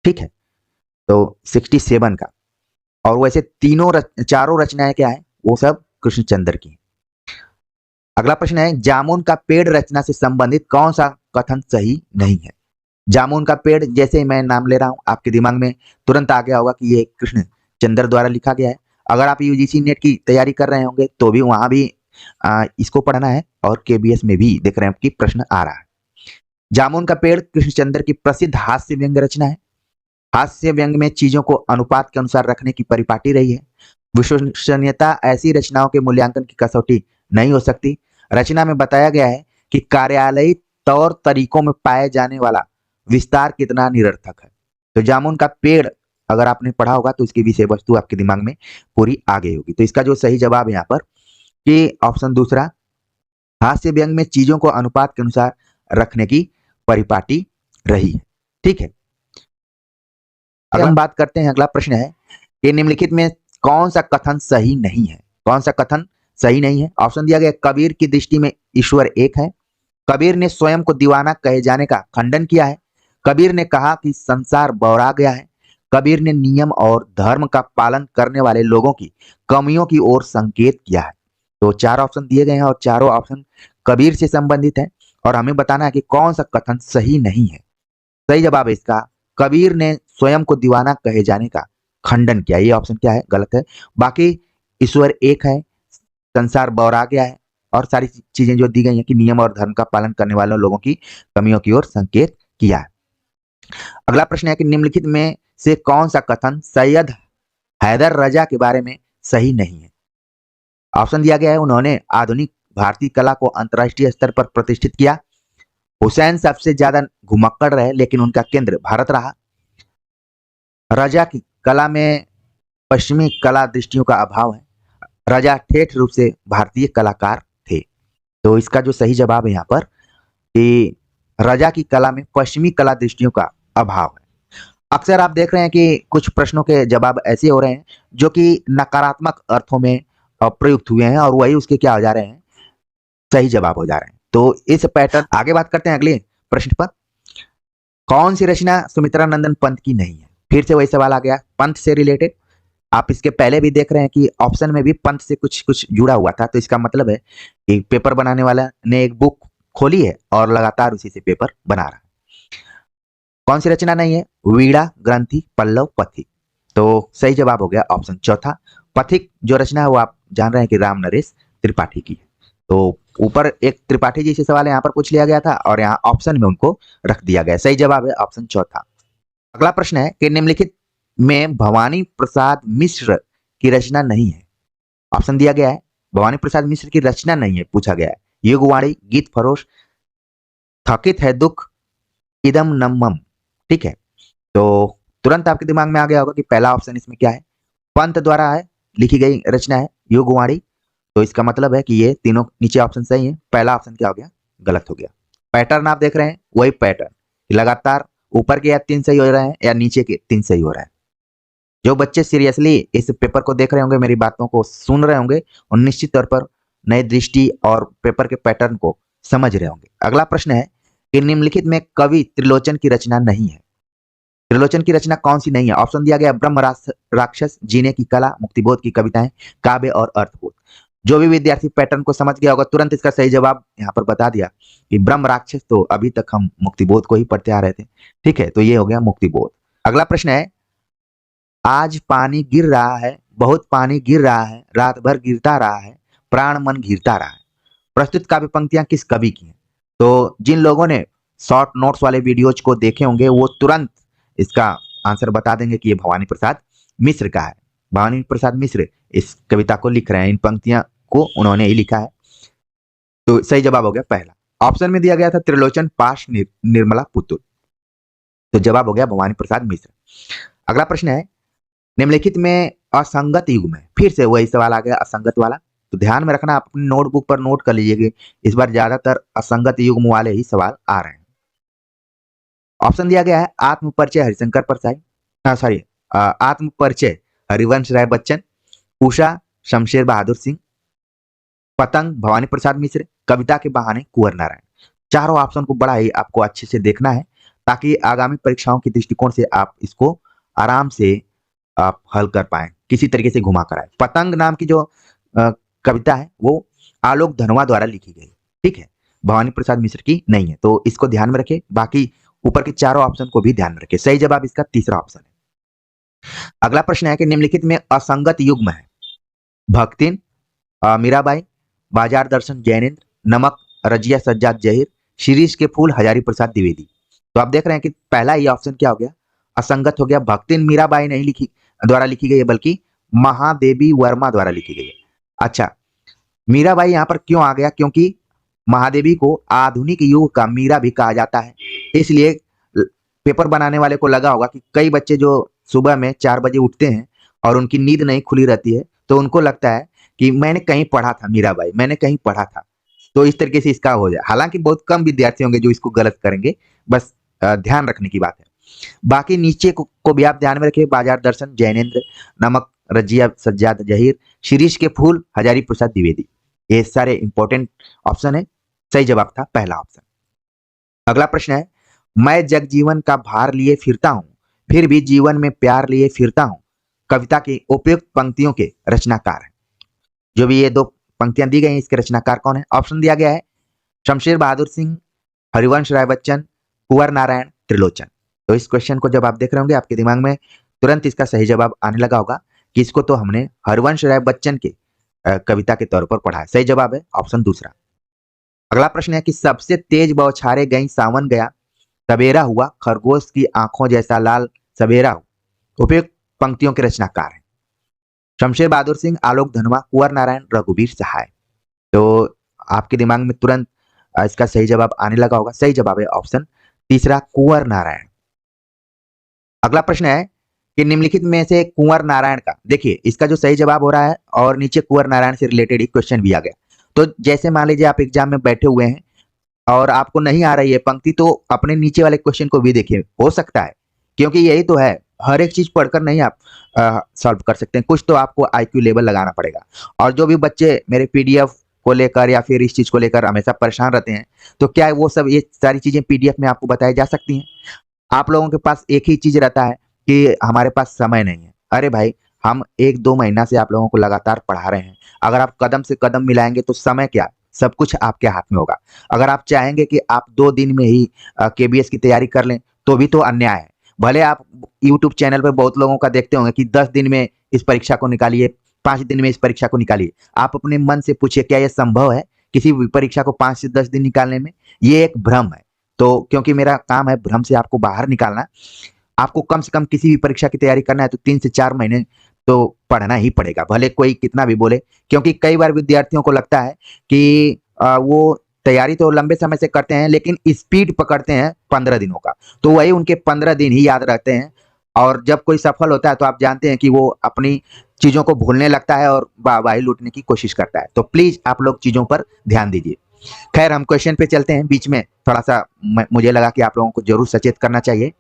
ठीक है, तो 67 का। और वैसे चारों रचनाएं क्या है, वो सब कृष्णचंद्र की। अगला प्रश्न है, जामुन का पेड़ रचना से संबंधित कौन सा कथन सही नहीं है? जामुन का पेड़, जैसे ही मैं नाम ले रहा हूं, आपके दिमाग में तुरंत आ गया होगा कि ये कृष्णचंद्र द्वारा लिखा गया है। अगर आप यूजीसी नेट की तैयारी कर रहे होंगे तो भी वहां भी इसको पढ़ना है, और केबीएस में भी देख रहे हैं कि प्रश्न आ रहा है। जामुन का पेड़ कृष्णचंद्र की प्रसिद्ध हास्य व्यंग रचना है। हास्य व्यंग में चीजों को अनुपात के अनुसार रखने की परिपाटी रही है। विश्वसनीयता ऐसी रचनाओं के मूल्यांकन की कसौटी नहीं हो सकती। रचना में बताया गया है कि कार्यालयी तौर तरीकों में पाए जाने वाला विस्तार कितना निरर्थक है। तो जामुन का पेड़ अगर आपने पढ़ा होगा तो इसकी विषय वस्तु आपके दिमाग में पूरी आ गई होगी। तो इसका जो सही जवाब है यहाँ पर कि ऑप्शन दूसरा, हास्य व्यंग में चीजों को अनुपात के अनुसार रखने की परिपाटी रही है। ठीक है, अगर हम बात करते हैं, अगला प्रश्न है कि निम्नलिखित में कौन सा कथन सही नहीं है? कौन सा कथन सही नहीं है? ऑप्शन दिया गया, कबीर की दृष्टि में ईश्वर एक है, कबीर ने स्वयं को दीवाना कहे जाने का खंडन किया है, कबीर ने कहा कि संसार बौरा गया है, कबीर ने नियम और धर्म का पालन करने वाले लोगों की कमियों की ओर संकेत किया है। तो चार ऑप्शन दिए गए हैं और चारों ऑप्शन कबीर से संबंधित है और हमें बताना है कि कौन सा कथन सही नहीं है। सही जवाब है इसका, कबीर ने स्वयं को दीवाना कहे जाने का खंडन किया। ये ऑप्शन क्या है? गलत है। बाकी ईश्वर एक है, संसार बौरा गया है और सारी चीजें जो दी गई हैं कि नियम और धर्म का पालन करने वाले लोगों की कमियों की ओर संकेत किया है। अगला प्रश्न है कि निम्नलिखित में से कौन सा कथन सैयद हैदर रजा के बारे में सही नहीं है? ऑप्शन दिया गया है, उन्होंने आधुनिक भारतीय कला को अंतर्राष्ट्रीय स्तर पर प्रतिष्ठित किया, हुसैन सबसे ज्यादा घुमक्कड़ रहे लेकिन उनका केंद्र भारत रहा, रजा की कला में पश्चिमी कला दृष्टियों का अभाव है, रजा ठेठ रूप से भारतीय कलाकार थे। तो इसका जो सही जवाब है यहाँ पर कि रजा की कला में पश्चिमी कला दृष्टियों का अभाव है। अक्सर आप देख रहे हैं कि कुछ प्रश्नों के जवाब ऐसे हो रहे हैं जो कि नकारात्मक अर्थों में प्रयुक्त हुए हैं और वही उसके क्या हो जा रहे हैं, सही जवाब हो जा रहे हैं। तो इस पैटर्न, आगे बात करते हैं अगले प्रश्न पर। कौन सी रचना सुमित्रा नंदन पंत की नहीं है? फिर से वही सवाल आ गया पंत से रिलेटेड। आप इसके पहले भी देख रहे हैं कि ऑप्शन में भी पंत से कुछ कुछ जुड़ा हुआ था, तो इसका मतलब है कि पेपर बनाने वाला ने एक बुक खोली है और लगातार उसी से पेपर बना रहा है। कौन सी रचना नहीं है? वीणा, ग्रंथि, पल्लव, पथिक। तो सही जवाब हो गया ऑप्शन चौथा, पथिक जो रचना है वो आप जान रहे हैं कि राम नरेश त्रिपाठी की है। तो ऊपर एक त्रिपाठी जी से सवाल यहाँ पर पूछ लिया गया था और यहाँ ऑप्शन में उनको रख दिया गया। सही जवाब है ऑप्शन चौथा। अगला प्रश्न है कि निम्नलिखित में भवानी प्रसाद मिश्र की रचना नहीं है। ऑप्शन दिया गया है, भवानी प्रसाद मिश्र की रचना नहीं है, पूछा गया है युगवाणी, गीत फरोश, थकित है दुख, इदम नमम। ठीक है, तो तुरंत आपके दिमाग में आ गया होगा कि पहला ऑप्शन इसमें क्या है, पंत द्वारा है लिखी गई रचना है युगवाणी। तो इसका मतलब है कि ये तीनों नीचे ऑप्शन सही है, पहला ऑप्शन क्या हो गया, गलत हो गया। पैटर्न आप देख रहे हैं, वही पैटर्न लगातार ऊपर के या 3 सही हो रहे हैं या नीचे के 3 सही हो रहे हैं। जो बच्चे सीरियसली इस पेपर को देख रहे होंगे, मेरी बातों को सुन रहे होंगे और निश्चित तौर पर नई दृष्टि और पेपर के पैटर्न को समझ रहे होंगे। अगला प्रश्न है कि निम्नलिखित में कवि त्रिलोचन की रचना नहीं है। त्रिलोचन की रचना कौन सी नहीं है? ऑप्शन दिया गया ब्रह्म राक्षस, जीने की कला, मुक्तिबोध की कविताएं, काव्य और अर्थबोध। जो भी विद्यार्थी पैटर्न को समझ गया होगा तुरंत इसका सही जवाब यहाँ पर बता दिया कि ब्रह्म राक्षस, तो अभी तक हम मुक्तिबोध को ही पढ़ते आ रहे थे। ठीक है, तो ये हो गया मुक्तिबोध। अगला प्रश्न है, आज पानी गिर रहा है, बहुत पानी गिर रहा है, रात भर गिरता रहा है, प्राण मन घिरता रहा है। प्रस्तुत काव्य पंक्तियां किस कवि की हैं? तो जिन लोगों ने शॉर्ट नोट्स वाले वीडियोज को देखे होंगे वो तुरंत इसका आंसर बता देंगे कि ये भवानी प्रसाद मिश्र का है। भवानी प्रसाद मिश्र इस कविता को लिख रहे हैं, इन पंक्तियां को उन्होंने ही लिखा है। तो सही जवाब हो गया पहला। ऑप्शन में दिया गया था त्रिलोचन पाश निर्मला पुतुल, तो जवाब हो गया भवानी प्रसाद मिश्र। अगला प्रश्न है, निम्नलिखित में असंगत युग्म है। फिर से वही सवाल आ गया असंगत वाला, तो ध्यान में रखना, अपनी नोटबुक पर नोट कर लीजिएगा, इस बार ज्यादातर असंगत युग्म वाले ही सवाल आ रहे हैं। ऑप्शन दिया गया है आत्म परिचय हरिशंकर प्रसाद, आत्म परिचय हरिवंश राय बच्चन, उषा शमशेर बहादुर सिंह, पतंग भवानी प्रसाद मिश्र, कविता के बहाने कुंवर नारायण। चारों ऑप्शन को बड़ा ही आपको अच्छे से देखना है ताकि आगामी परीक्षाओं के दृष्टिकोण से आप इसको आराम से आप हल कर पाए, किसी तरीके से घुमा कर आए। पतंग नाम की जो कविता है वो आलोक धनवा द्वारा लिखी गई, ठीक है, भवानी प्रसाद मिश्र की नहीं है, तो इसको ध्यान में रखें। बाकी ऊपर के चारों ऑप्शन को भी ध्यान में रखें। सही जवाब इसका तीसरा ऑप्शन है। अगला प्रश्न है कि निम्नलिखित में असंगत युग्म है। भक्तिन, मीराबाई, बाजार दर्शन जैनेन्द्र, नमक, रजिया सज्जाद जहीर, शिरीष के फूल हजारी प्रसाद द्विवेदी। तो आप देख रहे हैं कि पहला ही ऑप्शन क्या हो गया, असंगत हो गया। भक्तिन मीराबाई नहीं द्वारा लिखी गई है बल्कि महादेवी वर्मा द्वारा लिखी गई है। अच्छा, मीराबाई यहाँ पर क्यों आ गया? क्योंकि महादेवी को आधुनिक युग का मीरा भी कहा जाता है, इसलिए पेपर बनाने वाले को लगा होगा कि कई बच्चे जो सुबह में 4 बजे उठते हैं और उनकी नींद नहीं खुली रहती है, तो उनको लगता है कि मैंने कहीं पढ़ा था मीराबाई, मैंने कहीं पढ़ा था। तो इस तरीके से इसका हो जाए। हालाँकि बहुत कम विद्यार्थी होंगे जो इसको गलत करेंगे, बस ध्यान रखने की बात है। बाकी नीचे को भी आप ध्यान में रखिए, बाजार दर्शन, जैनेंद्र, नमक, रजिया, सज्जाद जहीर, शिरीष के फूल, हजारी प्रसाद द्विवेदी। ये सारे इंपॉर्टेंट ऑप्शन है। सही जवाब था पहला ऑप्शन। अगला प्रश्न है, मैं जगजीवन का भार लिए फिरता हूं, फिर भी जीवन में प्यार लिए फिरता हूं, कविता की उपयुक्त पंक्तियों के रचनाकार हैं। जो भी ये दो पंक्तियां दी गई हैं, इसके रचनाकार कौन है? ऑप्शन दिया गया है शमशेर बहादुर सिंह, हरिवंश राय बच्चन, कुंवर नारायण, त्रिलोचन। तो इस क्वेश्चन को जब आप देख रहे होंगे, आपके दिमाग में तुरंत इसका सही जवाब आने लगा होगा कि इसको तो हमने हरिवंश राय बच्चन के कविता के तौर पर पढ़ा है। सही जवाब है ऑप्शन दूसरा। अगला प्रश्न है कि सबसे तेज बौछारे गई सावन गया, सवेरा हुआ खरगोश की आंखों जैसा लाल सवेरा हो, उपयुक्त पंक्तियों के रचनाकार हैं शमशेर बहादुर सिंह, आलोक धनवा, कुंवर नारायण, रघुवीर सहाय। तो आपके दिमाग में तुरंत इसका सही जवाब आने लगा होगा। सही जवाब है ऑप्शन तीसरा, कुंवर नारायण। अगला प्रश्न है कि निम्नलिखित में से कुंवर नारायण का, देखिए इसका जो सही जवाब हो रहा है और नीचे कुंवर नारायण से रिलेटेड ही क्वेश्चन भी आ गया। तो जैसे मान लीजिए आप एग्जाम में बैठे हुए हैं और आपको नहीं आ रही है पंक्ति, तो अपने नीचे वाले क्वेश्चन को भी देखिए, हो सकता है, क्योंकि यही तो है, हर एक चीज पढ़कर नहीं आप सॉल्व कर सकते हैं, कुछ तो आपको आईक्यू लेवल लगाना पड़ेगा। और जो भी बच्चे मेरे पीडीएफ को लेकर या फिर इस चीज को लेकर हमेशा परेशान रहते हैं, तो क्या वो सब ये सारी चीजें पीडीएफ में आपको बताई जा सकती हैं? आप लोगों के पास एक ही चीज रहता है कि हमारे पास समय नहीं है। अरे भाई, हम 1-2 महीना से आप लोगों को लगातार पढ़ा रहे हैं। अगर आप कदम से कदम मिलाएंगे तो समय क्या, सब कुछ आपके हाथ में होगा। अगर आप चाहेंगे कि आप 2 दिन में ही केबीएस की तैयारी कर लें, तो भी तो अन्याय है। भले आप यूट्यूब चैनल पर बहुत लोगों का देखते होंगे कि 10 दिन में इस परीक्षा को निकालिए, 5 दिन में इस परीक्षा को निकालिए। आप अपने मन से पूछिए, क्या यह संभव है किसी भी परीक्षा को 5 से 10 दिन निकालने में? ये एक भ्रम है। तो क्योंकि मेरा काम है भ्रम से आपको बाहर निकालना, आपको कम से कम किसी भी परीक्षा की तैयारी करना है तो 3 से 4 महीने तो पढ़ना ही पड़ेगा, भले कोई कितना भी बोले। क्योंकि कई बार विद्यार्थियों को लगता है कि वो तैयारी तो लंबे समय से करते हैं, लेकिन स्पीड पकड़ते हैं 15 दिनों का, तो वही उनके 15 दिन ही याद रहते हैं। और जब कोई सफल होता है तो आप जानते हैं कि वो अपनी चीजों को भूलने लगता है और वाहवाही लूटने की कोशिश करता है। तो प्लीज आप लोग चीजों पर ध्यान दीजिए। खैर, हम क्वेश्चन पे चलते हैं। बीच में थोड़ा सा मुझे लगा कि आप लोगों को जरूर सचेत करना चाहिए।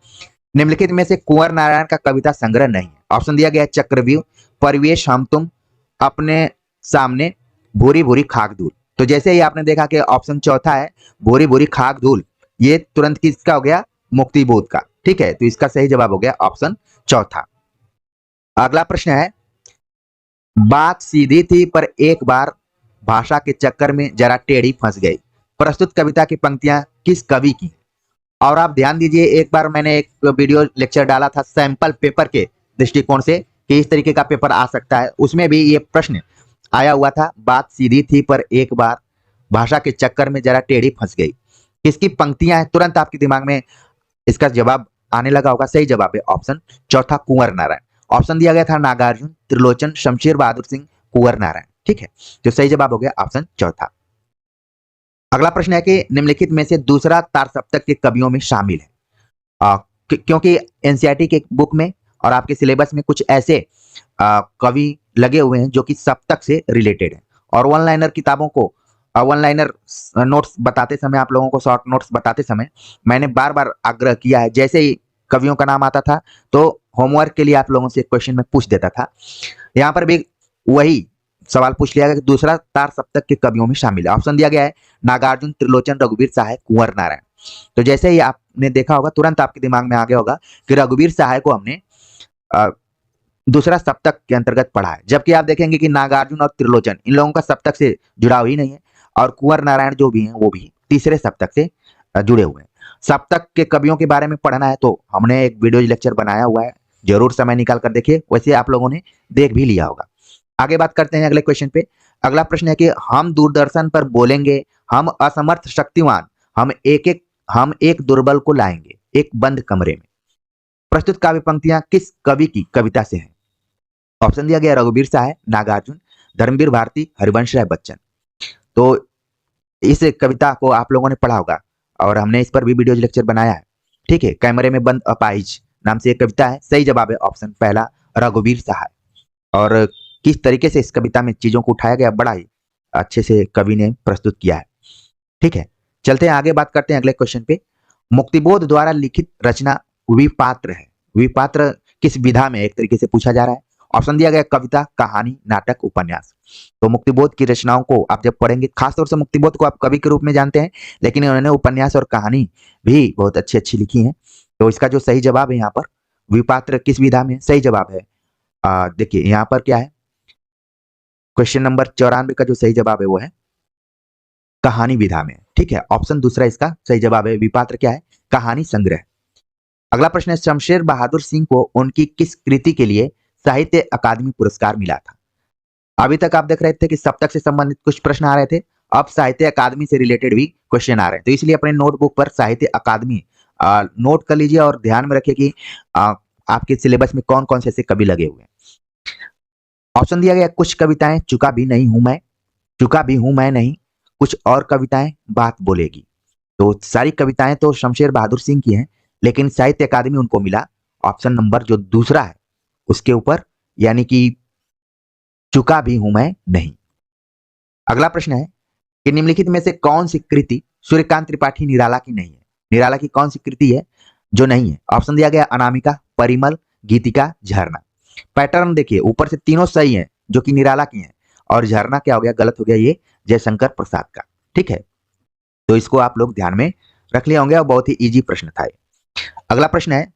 निम्नलिखित में से कुंवर नारायण का कविता संग्रह नहीं है। ऑप्शन दिया गया है चक्रव्यूह, परिवेश, हम तुम, अपने सामने, भूरी भूरी खाक धूल। तो जैसे ही आपने देखा कि ऑप्शन चौथा है भूरी भूरी खाक धूल, ये तुरंत किसका हो गया? मुक्तिबोध का। ठीक है, तो इसका सही जवाब हो गया ऑप्शन चौथा। अगला प्रश्न है, बात सीधी थी पर एक बार भाषा के चक्कर में जरा टेढ़ी फंस गई। प्रस्तुत कविता की पंक्तियां किस कवि की? और आप ध्यान दीजिए, एक बार मैंने एक वीडियो लेक्चर डाला था सैंपल पेपर के दृष्टिकोण से कि इस तरीके का पेपर आ सकता है, उसमें भी ये प्रश्न आया हुआ था, बात सीधी थी पर एक बार भाषा के चक्कर में जरा टेढ़ी फंस गई। किसकी पंक्तियां हैं? तुरंत आपके दिमाग में इसका जवाब आने लगा होगा। सही जवाब है ऑप्शन चौथा, कुंवर नारायण। ऑप्शन दिया गया था नागार्जुन, त्रिलोचन, शमशेर बहादुर सिंह, कुंवर नारायण। ठीक है, तो सही जवाब हो गया ऑप्शन चौथा। अगला प्रश्न है कि निम्नलिखित में से दूसरा तार सप्तक के कवियों में शामिल है। क्योंकि एनसीईआरटी के बुक में और आपके सिलेबस में कुछ ऐसे कवि लगे हुए हैं जो कि सप्तक से रिलेटेड है। और वन लाइनर किताबों को, वन लाइनर नोट्स बताते समय, आप लोगों को शॉर्ट नोट्स बताते समय मैंने बार बार आग्रह किया है, जैसे ही कवियों का नाम आता था तो होमवर्क के लिए आप लोगों से क्वेश्चन में पूछ देता था। यहाँ पर भी वही सवाल पूछ लिया गया कि दूसरा तार सप्तक के कवियों में शामिल है। ऑप्शन दिया गया है नागार्जुन, त्रिलोचन, रघुवीर सहाय, कुंवर नारायण। तो जैसे ही आपने देखा होगा, तुरंत आपके दिमाग में आ गया होगा कि रघुवीर सहाय को हमने दूसरा सप्तक के अंतर्गत पढ़ा है। जबकि आप देखेंगे कि नागार्जुन और त्रिलोचन, इन लोगों का सप्तक से जुड़ाव ही नहीं है। और कुंवर नारायण जो भी हैं वो भी तीसरे सप्तक से जुड़े हुए हैं। सप्तक के कवियों के बारे में पढ़ना है तो हमने एक वीडियो लेक्चर बनाया हुआ है, जरूर समय निकाल कर देखिए। वैसे आप लोगों ने देख भी लिया होगा। आगे बात करते हैं अगले क्वेश्चन पे। अगला प्रश्न है कि हम दूरदर्शन पर बोलेंगे, हम असमर्थ शक्तिवान, हम एक दुर्बल को लाएंगे एक बंद कमरे में। प्रस्तुत काव्य पंक्तियां किस कवि की कविता से हैं? ऑप्शन दिया गया रघुवीर सहाय, नागार्जुन, धर्मवीर भारती, हरिवंश राय बच्चन। तो इस कविता को आप लोगों ने पढ़ा होगा और हमने इस पर भी वीडियो लेक्चर बनाया है। ठीक है, कैमरे में बंद अपाहिज नाम से एक कविता है। सही जवाब है ऑप्शन पहला, रघुवीर सहाय। और किस तरीके से इस कविता में चीजों को उठाया गया, बड़ा ही अच्छे से कवि ने प्रस्तुत किया है। ठीक है, चलते हैं आगे, बात करते हैं अगले क्वेश्चन पे। मुक्तिबोध द्वारा लिखित रचना विपात्र है। विपात्र किस विधा में, एक तरीके से पूछा जा रहा है। ऑप्शन दिया गया कविता, कहानी, नाटक, उपन्यास। तो मुक्तिबोध की रचनाओं को आप जब पढ़ेंगे, खासतौर से मुक्तिबोध को आप कवि के रूप में जानते हैं, लेकिन उन्होंने उपन्यास और कहानी भी बहुत अच्छी अच्छी लिखी है। तो इसका जो सही जवाब है यहाँ पर, विपात्र किस विधा में, सही जवाब है देखिए यहाँ पर क्या है, क्वेश्चन नंबर 94 का जो सही जवाब है वो है कहानी विधा में। ठीक है, ऑप्शन दूसरा इसका सही जवाब है। विपात्र क्या है, कहानी संग्रह। अगला प्रश्न है, शमशेर बहादुर सिंह को उनकी किस कृति के लिए साहित्य अकादमी पुरस्कार मिला था। अभी तक आप देख रहे थे कि सप्तक से संबंधित कुछ प्रश्न आ रहे थे, अब साहित्य अकादमी से रिलेटेड भी क्वेश्चन आ रहे हैं। तो इसलिए अपने नोटबुक पर साहित्य अकादमी नोट कर लीजिए और ध्यान में रखिए कि आपके सिलेबस में कौन कौन से ऐसे कवि लगे हुए हैं। ऑप्शन दिया गया, कुछ कविताएं चुका भी नहीं हूं मैं, चुका भी हूं मैं नहीं, कुछ और कविताएं बात बोलेगी। तो सारी कविताएं तो शमशेर बहादुर सिंह की हैं, लेकिन साहित्य अकादमी उनको मिला ऑप्शन नंबर जो दूसरा है उसके ऊपर, यानी कि चुका भी हूं मैं नहीं। अगला प्रश्न है कि निम्नलिखित में से कौन सी कृति सूर्यकांत त्रिपाठी निराला की नहीं है। निराला की कौन सी कृति है जो नहीं है। ऑप्शन दिया गया, अनामिका, परिमल, गीतिका, झरना। पैटर्न देखिए, ऊपर से तीनों सही हैं जो कि निराला की हैं, और झरना क्या हो गया, गलत हो गया, ये जयशंकर प्रसाद का। ठीक है, तो इसको आप लोग ध्यान में रख लिए होंगे और बहुत ही इजी प्रश्न था। अगला प्रश्न है,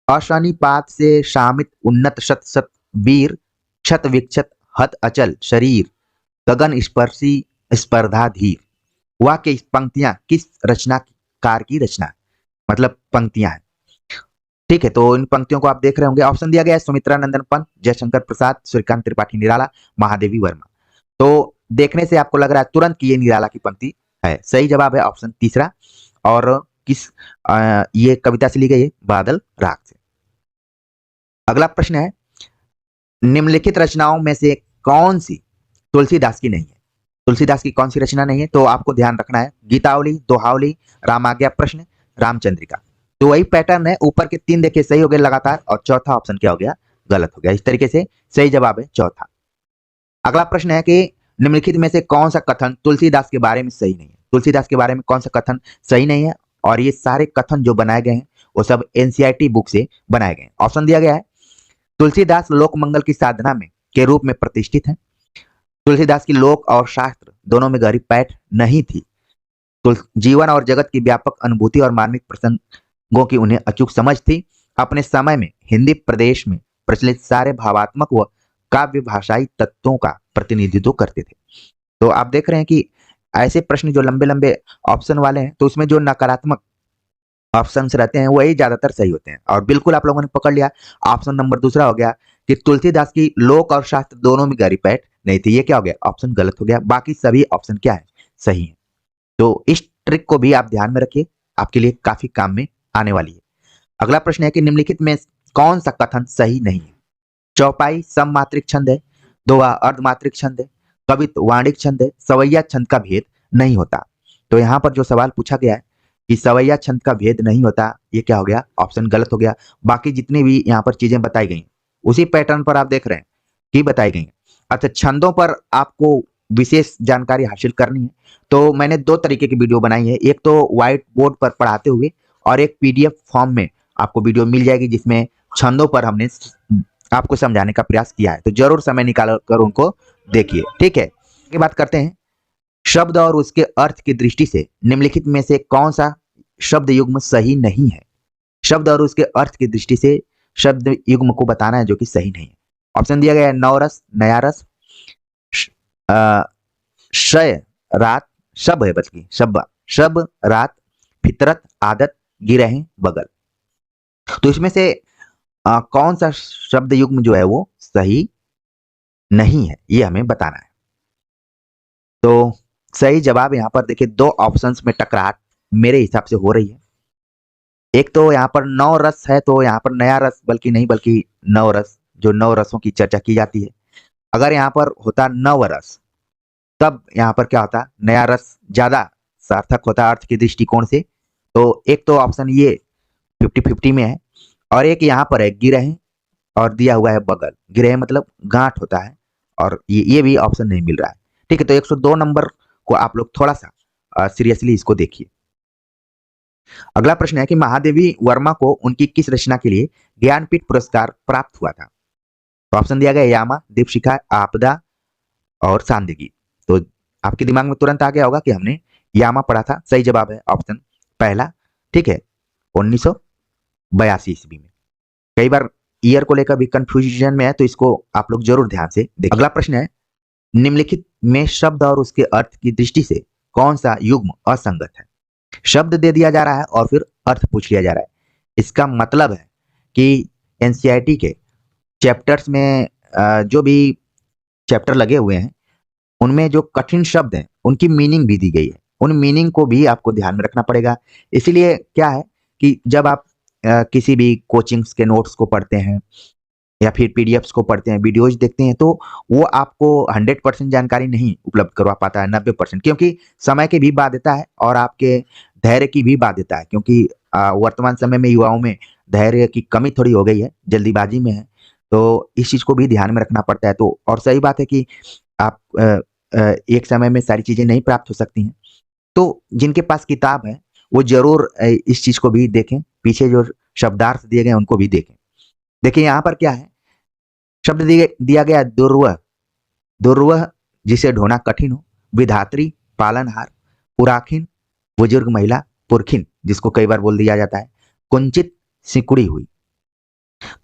अशनिपात से शामित उन्नत शत शत वीर, क्षत विक्षत हत अचल शरीर, गगन स्पर्शी स्पर्धा धीर। वह के पंक्तियां किस रचनाकार की रचना, मतलब पंक्तियां हैं। ठीक है, तो इन पंक्तियों को आप देख रहे होंगे। ऑप्शन दिया गया है, सुमित्रा नंदन पंत, जयशंकर प्रसाद, सूर्यकांत त्रिपाठी निराला, महादेवी वर्मा। तो देखने से आपको लग रहा है तुरंत कि ये निराला की पंक्ति है। सही जवाब है ऑप्शन तीसरा। और किस ये कविता से ली गई है, बादल राग से। अगला प्रश्न है, निम्नलिखित रचनाओं में से कौन सी तुलसीदास की नहीं है। तुलसीदास की कौन सी रचना नहीं है, तो आपको ध्यान रखना है, गीतावली, दोहावली, रामाज्ञा प्रश्न, रामचंद्रिका। तो वही पैटर्न है, ऊपर के तीन देखिए सही हो गए लगातार, और चौथा ऑप्शन क्या हो गया, गलत हो गया। इस तरीके से सही जवाब है चौथा। अगला प्रश्न है कि निम्नलिखित में से कौन सा कथन तुलसीदास के बारे में सही नहीं है। तुलसीदास के बारे में कौन सा कथन सही नहीं है, और ये सारे कथन जो बनाए गए हैं वो सब एनसीईआरटी बुक से बनाए गए हैं। ऑप्शन दिया गया है, तुलसीदास लोक मंगल की साधना में के रूप में प्रतिष्ठित है। तुलसीदास की लोक और शास्त्र दोनों में गहरी पैठ नहीं थी। जीवन और जगत की व्यापक अनुभूति और मार्मिक प्रसंगों की उन्हें अचूक समझ थी। अपने समय में हिंदी प्रदेश में प्रचलित सारे भावात्मक व काव्य भाषाई तत्वों का प्रतिनिधित्व करते थे। तो आप देख रहे हैं कि ऐसे प्रश्न जो लंबे लंबे ऑप्शन वाले हैं, तो उसमें जो नकारात्मक ऑप्शंस रहते हैं वही ज्यादातर सही होते हैं। और बिल्कुल आप लोगों ने पकड़ लिया, ऑप्शन नंबर दूसरा हो गया कि तुलसीदास की लोक और शास्त्र दोनों में गहरी पैठ नहीं थी। ये क्या हो गया, ऑप्शन गलत हो गया। बाकी सभी ऑप्शन क्या है, सही है। तो इस ट्रिक को भी आप ध्यान में रखिए, आपके लिए काफी काम में आने वाली है। अगला प्रश्न है कि निम्नलिखित में कौन सा कथन सही नहीं है। चौपाई सममात्रिक छंद है, दोहा अर्धमात्रिक छंद है, कवित्व वाणिक छंद है, सवैया छंद का भेद नहीं होता। तो यहाँ पर जो सवाल पूछा गया है कि सवैया छंद का भेद नहीं होता, ये क्या हो गया, ऑप्शन गलत हो गया। बाकी जितनी भी यहाँ पर चीजें बताई गई उसी पैटर्न पर आप देख रहे हैं कि बताई गई। अच्छा, छंदों पर आपको विशेष जानकारी हासिल करनी है तो मैंने दो तरीके की वीडियो बनाई है। एक तो व्हाइट बोर्ड पर पढ़ाते हुए, और एक पीडीएफ फॉर्म में आपको वीडियो मिल जाएगी जिसमें छंदों पर हमने आपको समझाने का प्रयास किया है। तो जरूर समय निकाल कर उनको देखिए। ठीक है, आगे बात करते हैं, शब्द और उसके अर्थ की दृष्टि से निम्नलिखित में से कौन सा शब्द युग्म सही नहीं है। शब्द और उसके अर्थ की दृष्टि से शब्द युग्म को बताना है जो कि सही नहीं है। ऑप्शन दिया गया है, नवरस, नया रस, शय रात, शब है बल्कि शब, शब रात, फितरत, आदत, गिरह, बगल। तो इसमें से कौन सा शब्द युग्म जो है वो सही नहीं है, ये हमें बताना है। तो सही जवाब यहाँ पर देखिए, दो ऑप्शंस में टकराहट मेरे हिसाब से हो रही है। एक तो यहाँ पर नौ रस है, तो यहाँ पर नया रस बल्कि नहीं, बल्कि नव रस, जो नौ रसों की चर्चा की जाती है। अगर यहाँ पर होता नव रस, तब यहाँ पर क्या होता, नया रस ज्यादा सार्थक होता अर्थ के दृष्टिकोण से। तो एक तो ऑप्शन ये 50-50 में है। और एक यहाँ पर है गिरह और दिया हुआ है बगल। गिरह मतलब गांठ होता है और ये भी ऑप्शन नहीं मिल रहा है। ठीक है, तो 102 नंबर को आप लोग थोड़ा सा सीरियसली इसको देखिए। अगला प्रश्न है कि महादेवी वर्मा को उनकी किस रचना के लिए ज्ञानपीठ पुरस्कार प्राप्त हुआ था? तो ऑप्शन दिया गया यामा, दीपशिखा, आपदा और सांदगी। तो आपके दिमाग में तुरंत आ गया होगा कि हमने यामा पढ़ा था। सही जवाब है ऑप्शन पहला। ठीक है, 1982 ईस्वी में। कई बार ईयर को लेकर भी कंफ्यूजन में है, तो इसको आप लोग जरूर ध्यान से देखें। अगला प्रश्न है निम्नलिखित में शब्द और उसके अर्थ की दृष्टि से कौन सा युग्म असंगत है? शब्द दे दिया जा रहा है और फिर अर्थ पूछ लिया जा रहा है। इसका मतलब है कि एनसीईआरटी के चैप्टर्स में जो भी चैप्टर लगे हुए हैं उनमें जो कठिन शब्द हैं उनकी मीनिंग भी दी गई है। उन मीनिंग को भी आपको ध्यान में रखना पड़ेगा। इसीलिए क्या है कि जब आप किसी भी कोचिंग्स के नोट्स को पढ़ते हैं या फिर पीडीएफ्स को पढ़ते हैं, वीडियोज देखते हैं, तो वो आपको 100% जानकारी नहीं उपलब्ध करवा पाता है, 90%, क्योंकि समय की भी बाध्यता है और आपके धैर्य की भी बाध्यता है। क्योंकि वर्तमान समय में युवाओं में धैर्य की कमी थोड़ी हो गई है, जल्दीबाजी में है, तो इस चीज को भी ध्यान में रखना पड़ता है। तो और सही बात है कि आप एक समय में सारी चीजें नहीं प्राप्त हो सकती हैं, तो जिनके पास किताब है वो जरूर इस चीज को भी देखें, पीछे जो शब्दार्थ दिए गए उनको भी देखें। देखिए यहाँ पर क्या है, शब्द दिया गया दुर्वह। दुर्वह जिसे ढोना कठिन हो, विधात्री पालनहार, पुराखिन बुजुर्ग महिला, पुरखिन जिसको कई बार बोल दिया जाता है, कुंचित सिकुड़ी हुई।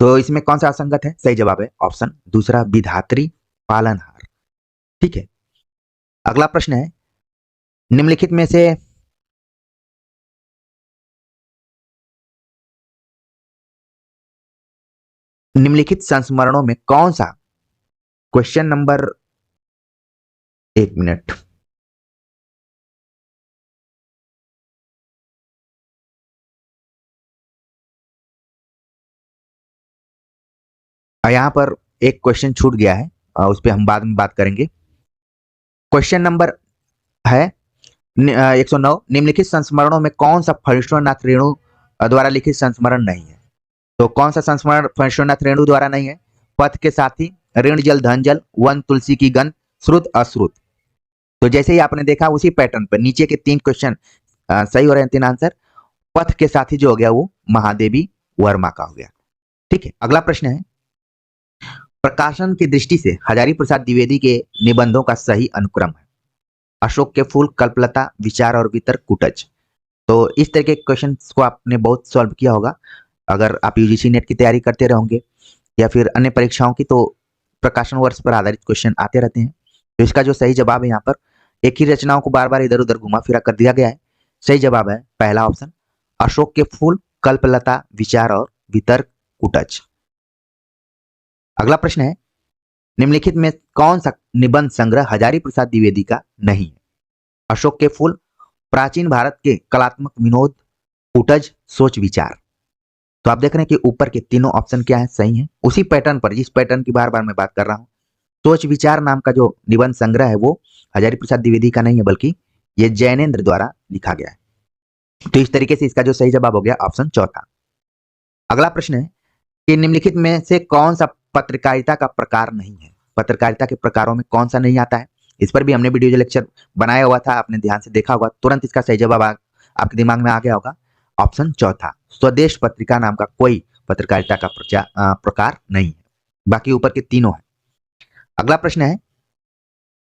तो इसमें कौन सा असंगत है? सही जवाब है ऑप्शन दूसरा, विधात्री पालनहार। ठीक है, अगला प्रश्न है निम्नलिखित में से निम्नलिखित संस्मरणों में कौन सा, क्वेश्चन नंबर, एक मिनट, यहाँ पर एक क्वेश्चन छूट गया है, उस पर हम बाद में बात करेंगे। क्वेश्चन नंबर है 109, निम्नलिखित संस्मरणों में कौन सा फणीश्वरनाथ रेणु द्वारा लिखित संस्मरण नहीं है? तो कौन सा संस्मरण फणीश्वरनाथ रेणु द्वारा नहीं है? पथ के साथी, ऋण जल धन जल, वन तुलसी की गंध, श्रुत अश्रुत। तो जैसे ही आपने देखा उसी पैटर्न पर नीचे के 3 क्वेश्चन सही हो रहे हैं, 3 आंसर। पथ के साथी जो हो गया वो महादेवी वर्मा का हो गया। ठीक है, अगला प्रश्न है प्रकाशन की दृष्टि से हजारी प्रसाद द्विवेदी के निबंधों का सही अनुक्रम है? अशोक के फूल, कल्पलता, विचार और वितर्क, कुटज। तो इस तरह के क्वेश्चन को आपने बहुत सॉल्व किया होगा अगर आप यूजीसी नेट की तैयारी करते रहोगे या फिर अन्य परीक्षाओं की, तो प्रकाशन वर्ष पर आधारित क्वेश्चन आते रहते हैं। तो इसका जो सही जवाब है यहाँ पर, एक ही रचनाओं को बार बार इधर उधर घुमा फिरा कर दिया गया है। सही जवाब है पहला ऑप्शन, अशोक के फूल, कल्पलता, विचार और वितर्क, कुटज। अगला प्रश्न है निम्नलिखित में कौन सा निबंध संग्रह हजारी प्रसाद द्विवेदी का नहीं है? अशोक के फूल, प्राचीन भारत के कलात्मक विनोद, कुटज, सोच विचार। तो आप देख रहे हैं कि ऊपर के तीनों ऑप्शन क्या है, सही है। उसी पैटर्न पर, जिस पैटर्न की बार बार मैं बात कर रहा हूं, सोच विचार नाम का जो निबंध संग्रह है वो हजारी प्रसाद द्विवेदी का नहीं है, बल्कि ये जैनेन्द्र द्वारा लिखा गया है। तो इस तरीके से इसका जो सही जवाब हो गया ऑप्शन चौथा। अगला प्रश्न है कि निम्नलिखित में से कौन सा पत्रकारिता का प्रकार नहीं है? पत्रकारिता के प्रकारों में कौन सा नहीं आता है? इस पर भी हमने वीडियो लेक्चर बनाया हुआ था, आपने ध्यान से देखा होगा, तुरंत इसका सही जवाब आपके दिमाग में आ गया होगा। ऑप्शन चौथा, स्वदेश पत्रिका नाम का कोई पत्रकारिता का प्रकार नहीं है, बाकी ऊपर के तीनों है। अगला प्रश्न है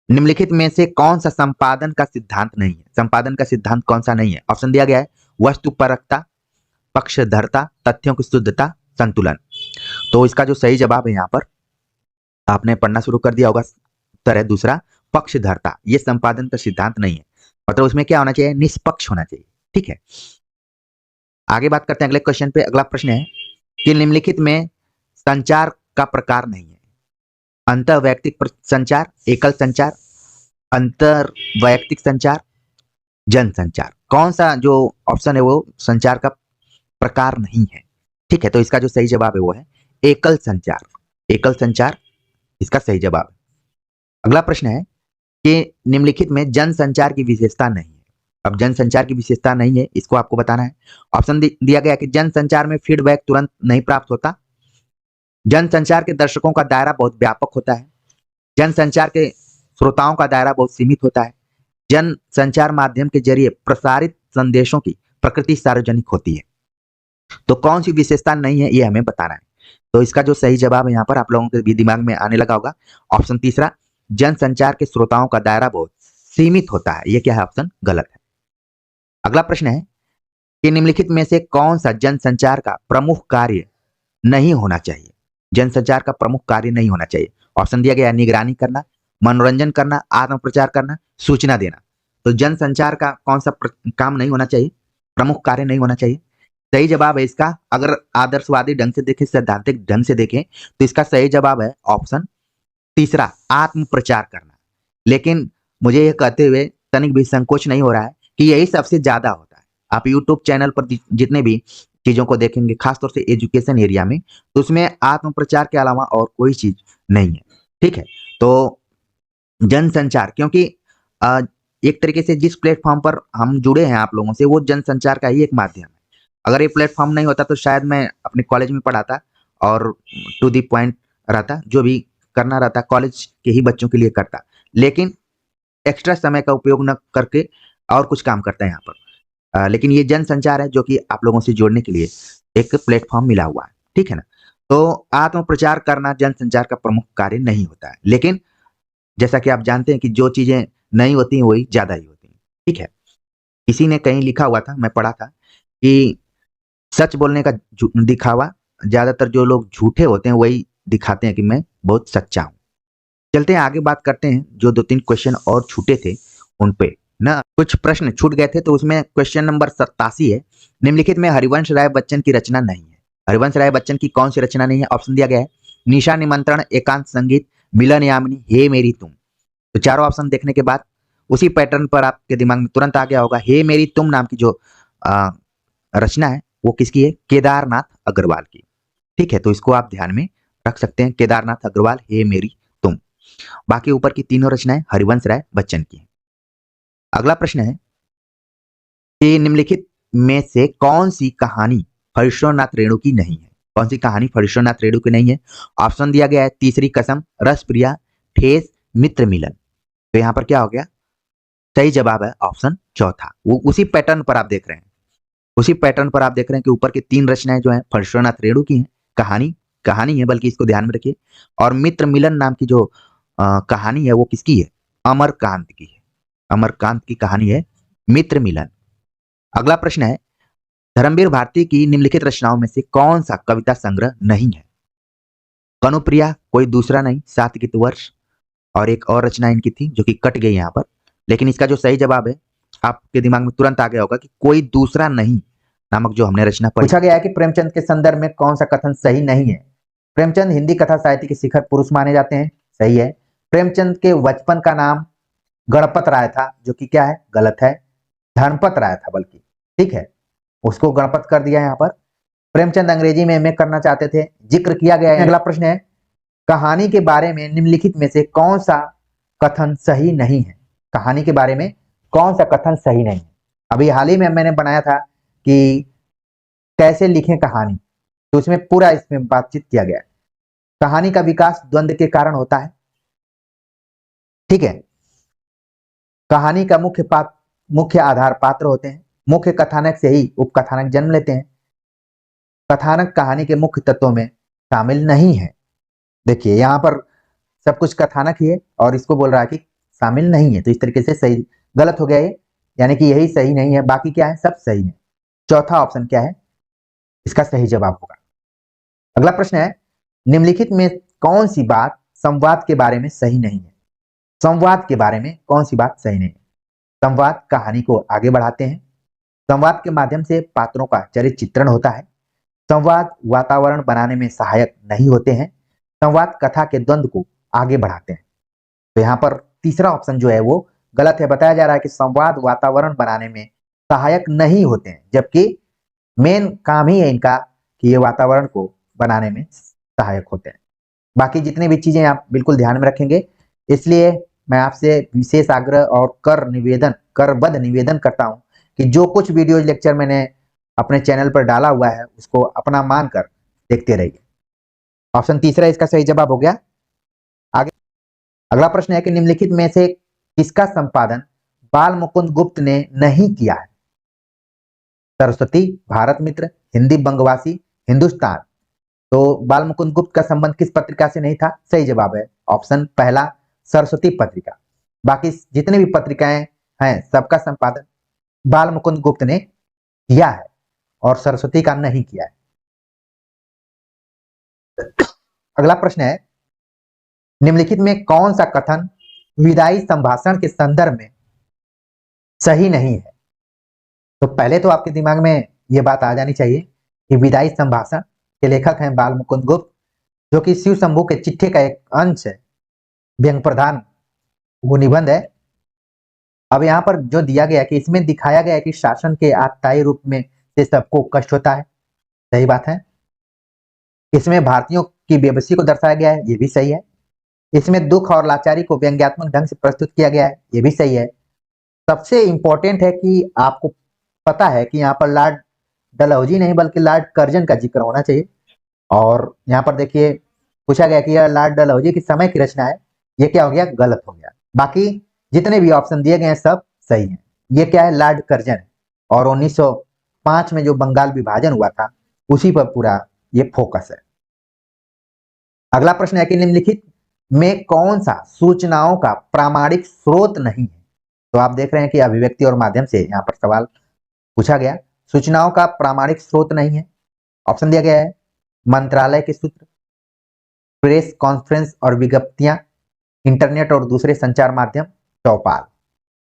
निम्नलिखित में से कौन सा संपादन का सिद्धांत नहीं है? संपादन का सिद्धांत कौन सा नहीं है? ऑप्शन दिया गया है वस्तुपरकता, पक्षधरता, तथ्यों की शुद्धता, संतुलन। तो इसका जो सही जवाब है यहाँ पर, आपने पढ़ना शुरू कर दिया होगा, उत्तर है दूसरा, पक्षधरता। ये संपादन का सिद्धांत नहीं है, मतलब उसमें क्या होना चाहिए, निष्पक्ष होना चाहिए। ठीक है, आगे बात करते हैं अगले क्वेश्चन पे। अगला प्रश्न है कि निम्नलिखित में संचार का प्रकार नहीं है? अंतर वैयक्तिक संचार, एकल संचार, अंतर वैयक्तिक संचार, जन संचार। कौन सा जो ऑप्शन है वो संचार का प्रकार नहीं है? ठीक है, तो इसका जो सही जवाब है वो है एकल संचार। एकल संचार इसका सही जवाब है। अगला प्रश्न है कि निम्नलिखित में जन संचार की विशेषता नहीं है? अब जनसंचार की विशेषता नहीं है, इसको आपको बताना है। ऑप्शन दिया गया कि जनसंचार में फीडबैक तुरंत नहीं प्राप्त होता, जनसंचार के दर्शकों का दायरा बहुत व्यापक होता है, जनसंचार के श्रोताओं का दायरा बहुत सीमित होता है, जन संचार माध्यम के जरिए प्रसारित संदेशों की प्रकृति सार्वजनिक होती है। तो कौन सी विशेषता नहीं है ये हमें बताना है। तो इसका जो सही जवाब है यहाँ पर आप लोगों के भी दिमाग में आने लगा होगा, ऑप्शन तीसरा, जनसंचार के श्रोताओं का दायरा बहुत सीमित होता है। ये क्या है? ऑप्शन गलत है। अगला प्रश्न है कि निम्नलिखित में से कौन सा जनसंचार का प्रमुख कार्य नहीं होना चाहिए? जनसंचार का प्रमुख कार्य नहीं होना चाहिए। ऑप्शन दिया गया, निगरानी करना, मनोरंजन करना, आत्म प्रचार करना, सूचना देना। तो जनसंचार का कौन सा काम नहीं होना चाहिए, प्रमुख कार्य नहीं होना चाहिए? सही जवाब है इसका, अगर आदर्शवादी ढंग से देखें, सैद्धांतिक ढंग से देखें, तो इसका सही जवाब है ऑप्शन तीसरा, आत्म प्रचार करना। लेकिन मुझे यह कहते हुए तनिक भी संकोच नहीं हो रहा है कि यही सबसे ज्यादा होता है। आप यूट्यूब चैनल पर जितने भी चीजों को देखेंगे, खासतौर से एजुकेशन एरिया में, तो उसमें आत्म प्रचार के अलावा और कोई चीज नहीं है। ठीक है, तो जनसंचार, क्योंकि एक तरीके से जिस प्लेटफॉर्म पर हम जुड़े हैं आप लोगों से, वो जनसंचार का ही एक माध्यम है। अगर ये प्लेटफॉर्म नहीं होता तो शायद मैं अपने कॉलेज में पढ़ाता और टू दी पॉइंट रहता, जो भी करना रहता कॉलेज के ही बच्चों के लिए करता, लेकिन एक्स्ट्रा समय का उपयोग न करके और कुछ काम करता है यहाँ पर। लेकिन ये जनसंचार है जो कि आप लोगों से जोड़ने के लिए एक प्लेटफॉर्म मिला हुआ है। ठीक है ना? तो आत्म प्रचार करना जनसंचार का प्रमुख कार्य नहीं होता है, लेकिन जैसा कि आप जानते हैं कि जो चीजें नहीं होती हैं वही ज्यादा ही होती हैं। ठीक है, किसी ने कहीं लिखा हुआ था, मैं पढ़ा था कि सच बोलने का दिखावा, ज्यादातर जो लोग झूठे होते हैं वही दिखाते हैं कि मैं बहुत सच्चा हूं। चलते हैं आगे, बात करते हैं जो 2-3 क्वेश्चन और छूटे थे उन पे ना, कुछ प्रश्न छूट गए थे, तो उसमें क्वेश्चन नंबर 87 है, निम्नलिखित में हरिवंश राय बच्चन की रचना नहीं है। हरिवंश राय बच्चन की कौन सी रचना नहीं है? ऑप्शन दिया गया है, निशा निमंत्रण, एकांत संगीत, मिलन यामिनी, हे मेरी तुम। तो चारों ऑप्शन देखने के बाद उसी पैटर्न पर आपके दिमाग में तुरंत आ गया होगा, हे मेरी तुम नाम की जो रचना है वो किसकी है? केदारनाथ अग्रवाल की। ठीक है, तो इसको आप ध्यान में रख सकते हैं, केदारनाथ अग्रवाल, हे मेरी तुम। बाकी ऊपर की तीनों रचनाएं हरिवंश राय बच्चन की हैं। अगला प्रश्न है कि निम्नलिखित में से कौन सी कहानी फणीश्वरनाथ रेणु की नहीं है? कौन सी कहानी फणीश्वरनाथ रेणु की नहीं है? ऑप्शन दिया गया है, तीसरी कसम, रसप्रिया, ठेस, मित्र मिलन। तो यहाँ पर क्या हो गया? सही जवाब है ऑप्शन चौथा। वो उसी पैटर्न पर आप देख रहे हैं, उसी पैटर्न पर आप देख रहे हैं कि ऊपर की 3 रचनाएं जो हैं फणीश्वरनाथ रेणु की हैं, कहानी है, बल्कि इसको ध्यान में रखिए। और मित्र मिलन नाम की जो कहानी है वो किसकी है? अमरकांत की है। अमरकांत की कहानी है मित्र मिलन। अगला प्रश्न है, धर्मवीर भारती की निम्नलिखित रचनाओं में से कौन सा कविता संग्रह नहीं है? कनुप्रिया, कोई दूसरा नहीं, सातगीत वर्ष, और एक और रचना इनकी थी जो कि कट गई यहाँ पर। लेकिन इसका जो सही जवाब है, आपके दिमाग में तुरंत आ गया होगा कि कोई दूसरा नहीं नामक जो हमने रचना पढ़ी। पूछा गया है कि प्रेमचंद के संदर्भ में कौन सा कथन सही नहीं है? प्रेमचंद हिंदी कथा साहित्य के शिखर पुरुष माने जाते हैं, सही है। प्रेमचंद के बचपन का नाम गणपत राय था, जो कि क्या है? गलत है, धर्मपत राय था बल्कि। ठीक है, उसको गणपत कर दिया यहाँ पर। प्रेमचंद अंग्रेजी में एमए करना चाहते थे, जिक्र किया गया है। अगला प्रश्न है, कहानी के बारे में निम्नलिखित में से कौन सा कथन सही नहीं है? कहानी के बारे में कौन सा कथन सही नहीं है? अभी हाल ही में मैंने बनाया था कि कैसे लिखें कहानी, तो उसमें पूरा इसमें बातचीत किया गया है। कहानी का विकास द्वंद्व के कारण होता है। ठीक है, कहानी का मुख्य आधार पात्र होते हैं, मुख्य कथानक से ही उपकथानक जन्म लेते हैं। कथानक कहानी के मुख्य तत्वों में शामिल नहीं है। देखिए यहाँ पर सब कुछ कथानक ही है और इसको बोल रहा है कि शामिल नहीं है, तो इस तरीके से सही गलत हो गया ये, यानी कि यही सही नहीं है, बाकी क्या है? सब सही है। चौथा ऑप्शन क्या है? इसका सही जवाब होगा। अगला प्रश्न है, निम्नलिखित में कौन सी बात संवाद के बारे में सही नहीं है? संवाद के बारे में कौन सी बात सही नहीं है? संवाद कहानी को आगे बढ़ाते हैं, संवाद के माध्यम से पात्रों का चरित्र चित्रण होता है, संवाद वातावरण बनाने में सहायक नहीं होते हैं, संवाद कथा के द्वंद्व को आगे बढ़ाते हैं। तो यहाँ पर तीसरा ऑप्शन जो है वो गलत है। बताया जा रहा है कि संवाद वातावरण बनाने में सहायक नहीं होते हैं, जबकि मेन काम ही है इनका कि ये वातावरण को बनाने में सहायक होते हैं। बाकी जितने भी चीजें आप बिल्कुल ध्यान में रखेंगे, इसलिए मैं आपसे विशेष आग्रह और करबद्ध निवेदन करता हूं कि जो कुछ वीडियो लेक्चर मैंने अपने चैनल पर डाला हुआ है उसको अपना मानकर देखते रहिए। ऑप्शन तीसरा इसका सही जवाब हो गया। आगे अगला प्रश्न है कि निम्नलिखित में से किसका संपादन बाल मुकुंद गुप्त ने नहीं किया है? सरस्वती, भारत मित्र, हिंदी बंगवासी, हिंदुस्तान। तो बाल मुकुंद गुप्त का संबंध किस पत्रिका से नहीं था? सही जवाब है ऑप्शन पहला, सरस्वती पत्रिका। बाकी जितने भी पत्रिकाएं हैं सबका संपादन बाल मुकुंद गुप्त ने किया है और सरस्वती का नहीं किया है। अगला प्रश्न है निम्नलिखित में कौन सा कथन विदाई संभाषण के संदर्भ में सही नहीं है? तो पहले तो आपके दिमाग में यह बात आ जानी चाहिए कि विदाई संभाषण के लेखक हैं बाल मुकुंद गुप्त, जो कि शिव शंभू के चिट्ठे का एक अंश है, व्यंग प्रधान वो निबंध है। अब यहाँ पर जो दिया गया कि इसमें दिखाया गया है कि शासन के आतताई रूप में से सबको कष्ट होता है, सही बात है। इसमें भारतीयों की बेबसी को दर्शाया गया है, ये भी सही है। इसमें दुख और लाचारी को व्यंग्यात्मक ढंग से प्रस्तुत किया गया है, ये भी सही है। सबसे इंपॉर्टेंट है कि आपको पता है कि यहाँ पर लॉर्ड डलहौजी नहीं बल्कि लॉर्ड कर्जन का जिक्र होना चाहिए। और यहाँ पर देखिए पूछा गया कि यह लॉर्ड डलहौजी के समय की रचना है, ये क्या हो गया? गलत हो गया। बाकी जितने भी ऑप्शन दिए गए हैं सब सही हैं। ये क्या है? लॉर्ड कर्जन है और 1905 में जो बंगाल विभाजन हुआ था उसी पर पूरा ये फोकस है। अगला प्रश्न है कि निम्नलिखित में कौन सा सूचनाओं का प्रामाणिक स्रोत नहीं है? तो आप देख रहे हैं कि अभिव्यक्ति और माध्यम से यहाँ पर सवाल पूछा गया। सूचनाओं का प्रामाणिक स्रोत नहीं है। ऑप्शन दिया गया है मंत्रालय के सूत्र, प्रेस कॉन्फ्रेंस और विज्ञप्तियां, इंटरनेट और दूसरे संचार माध्यम, चौपाल।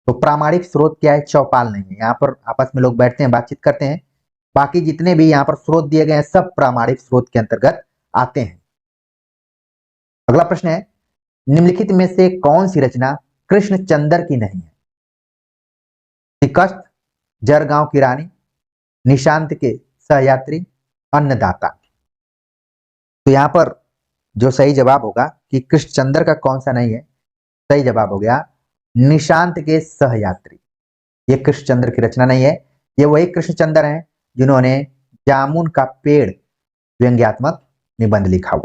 तो प्रामाणिक स्रोत क्या है? चौपाल नहीं है। यहाँ पर आपस में लोग बैठते हैं, बातचीत करते हैं। बाकी जितने भी यहाँ पर स्रोत दिए गए हैं सब प्रामाणिक स्रोत के अंतर्गत आते हैं। अगला प्रश्न है निम्नलिखित में से कौन सी रचना कृष्णचंद्र की नहीं है? शिकस्त, जरगांव की रानी, निशांत के सहयात्री, अन्नदाता। तो यहां पर जो सही जवाब होगा कि कृष्णचंद्र का कौन सा नहीं है, सही जवाब हो गया निशांत के सहयात्री। ये कृष्णचंद्र की रचना नहीं है। ये वही कृष्णचंद्र हैं जिन्होंने जामुन का पेड़ व्यंग्यात्मक निबंध लिखा हुआ।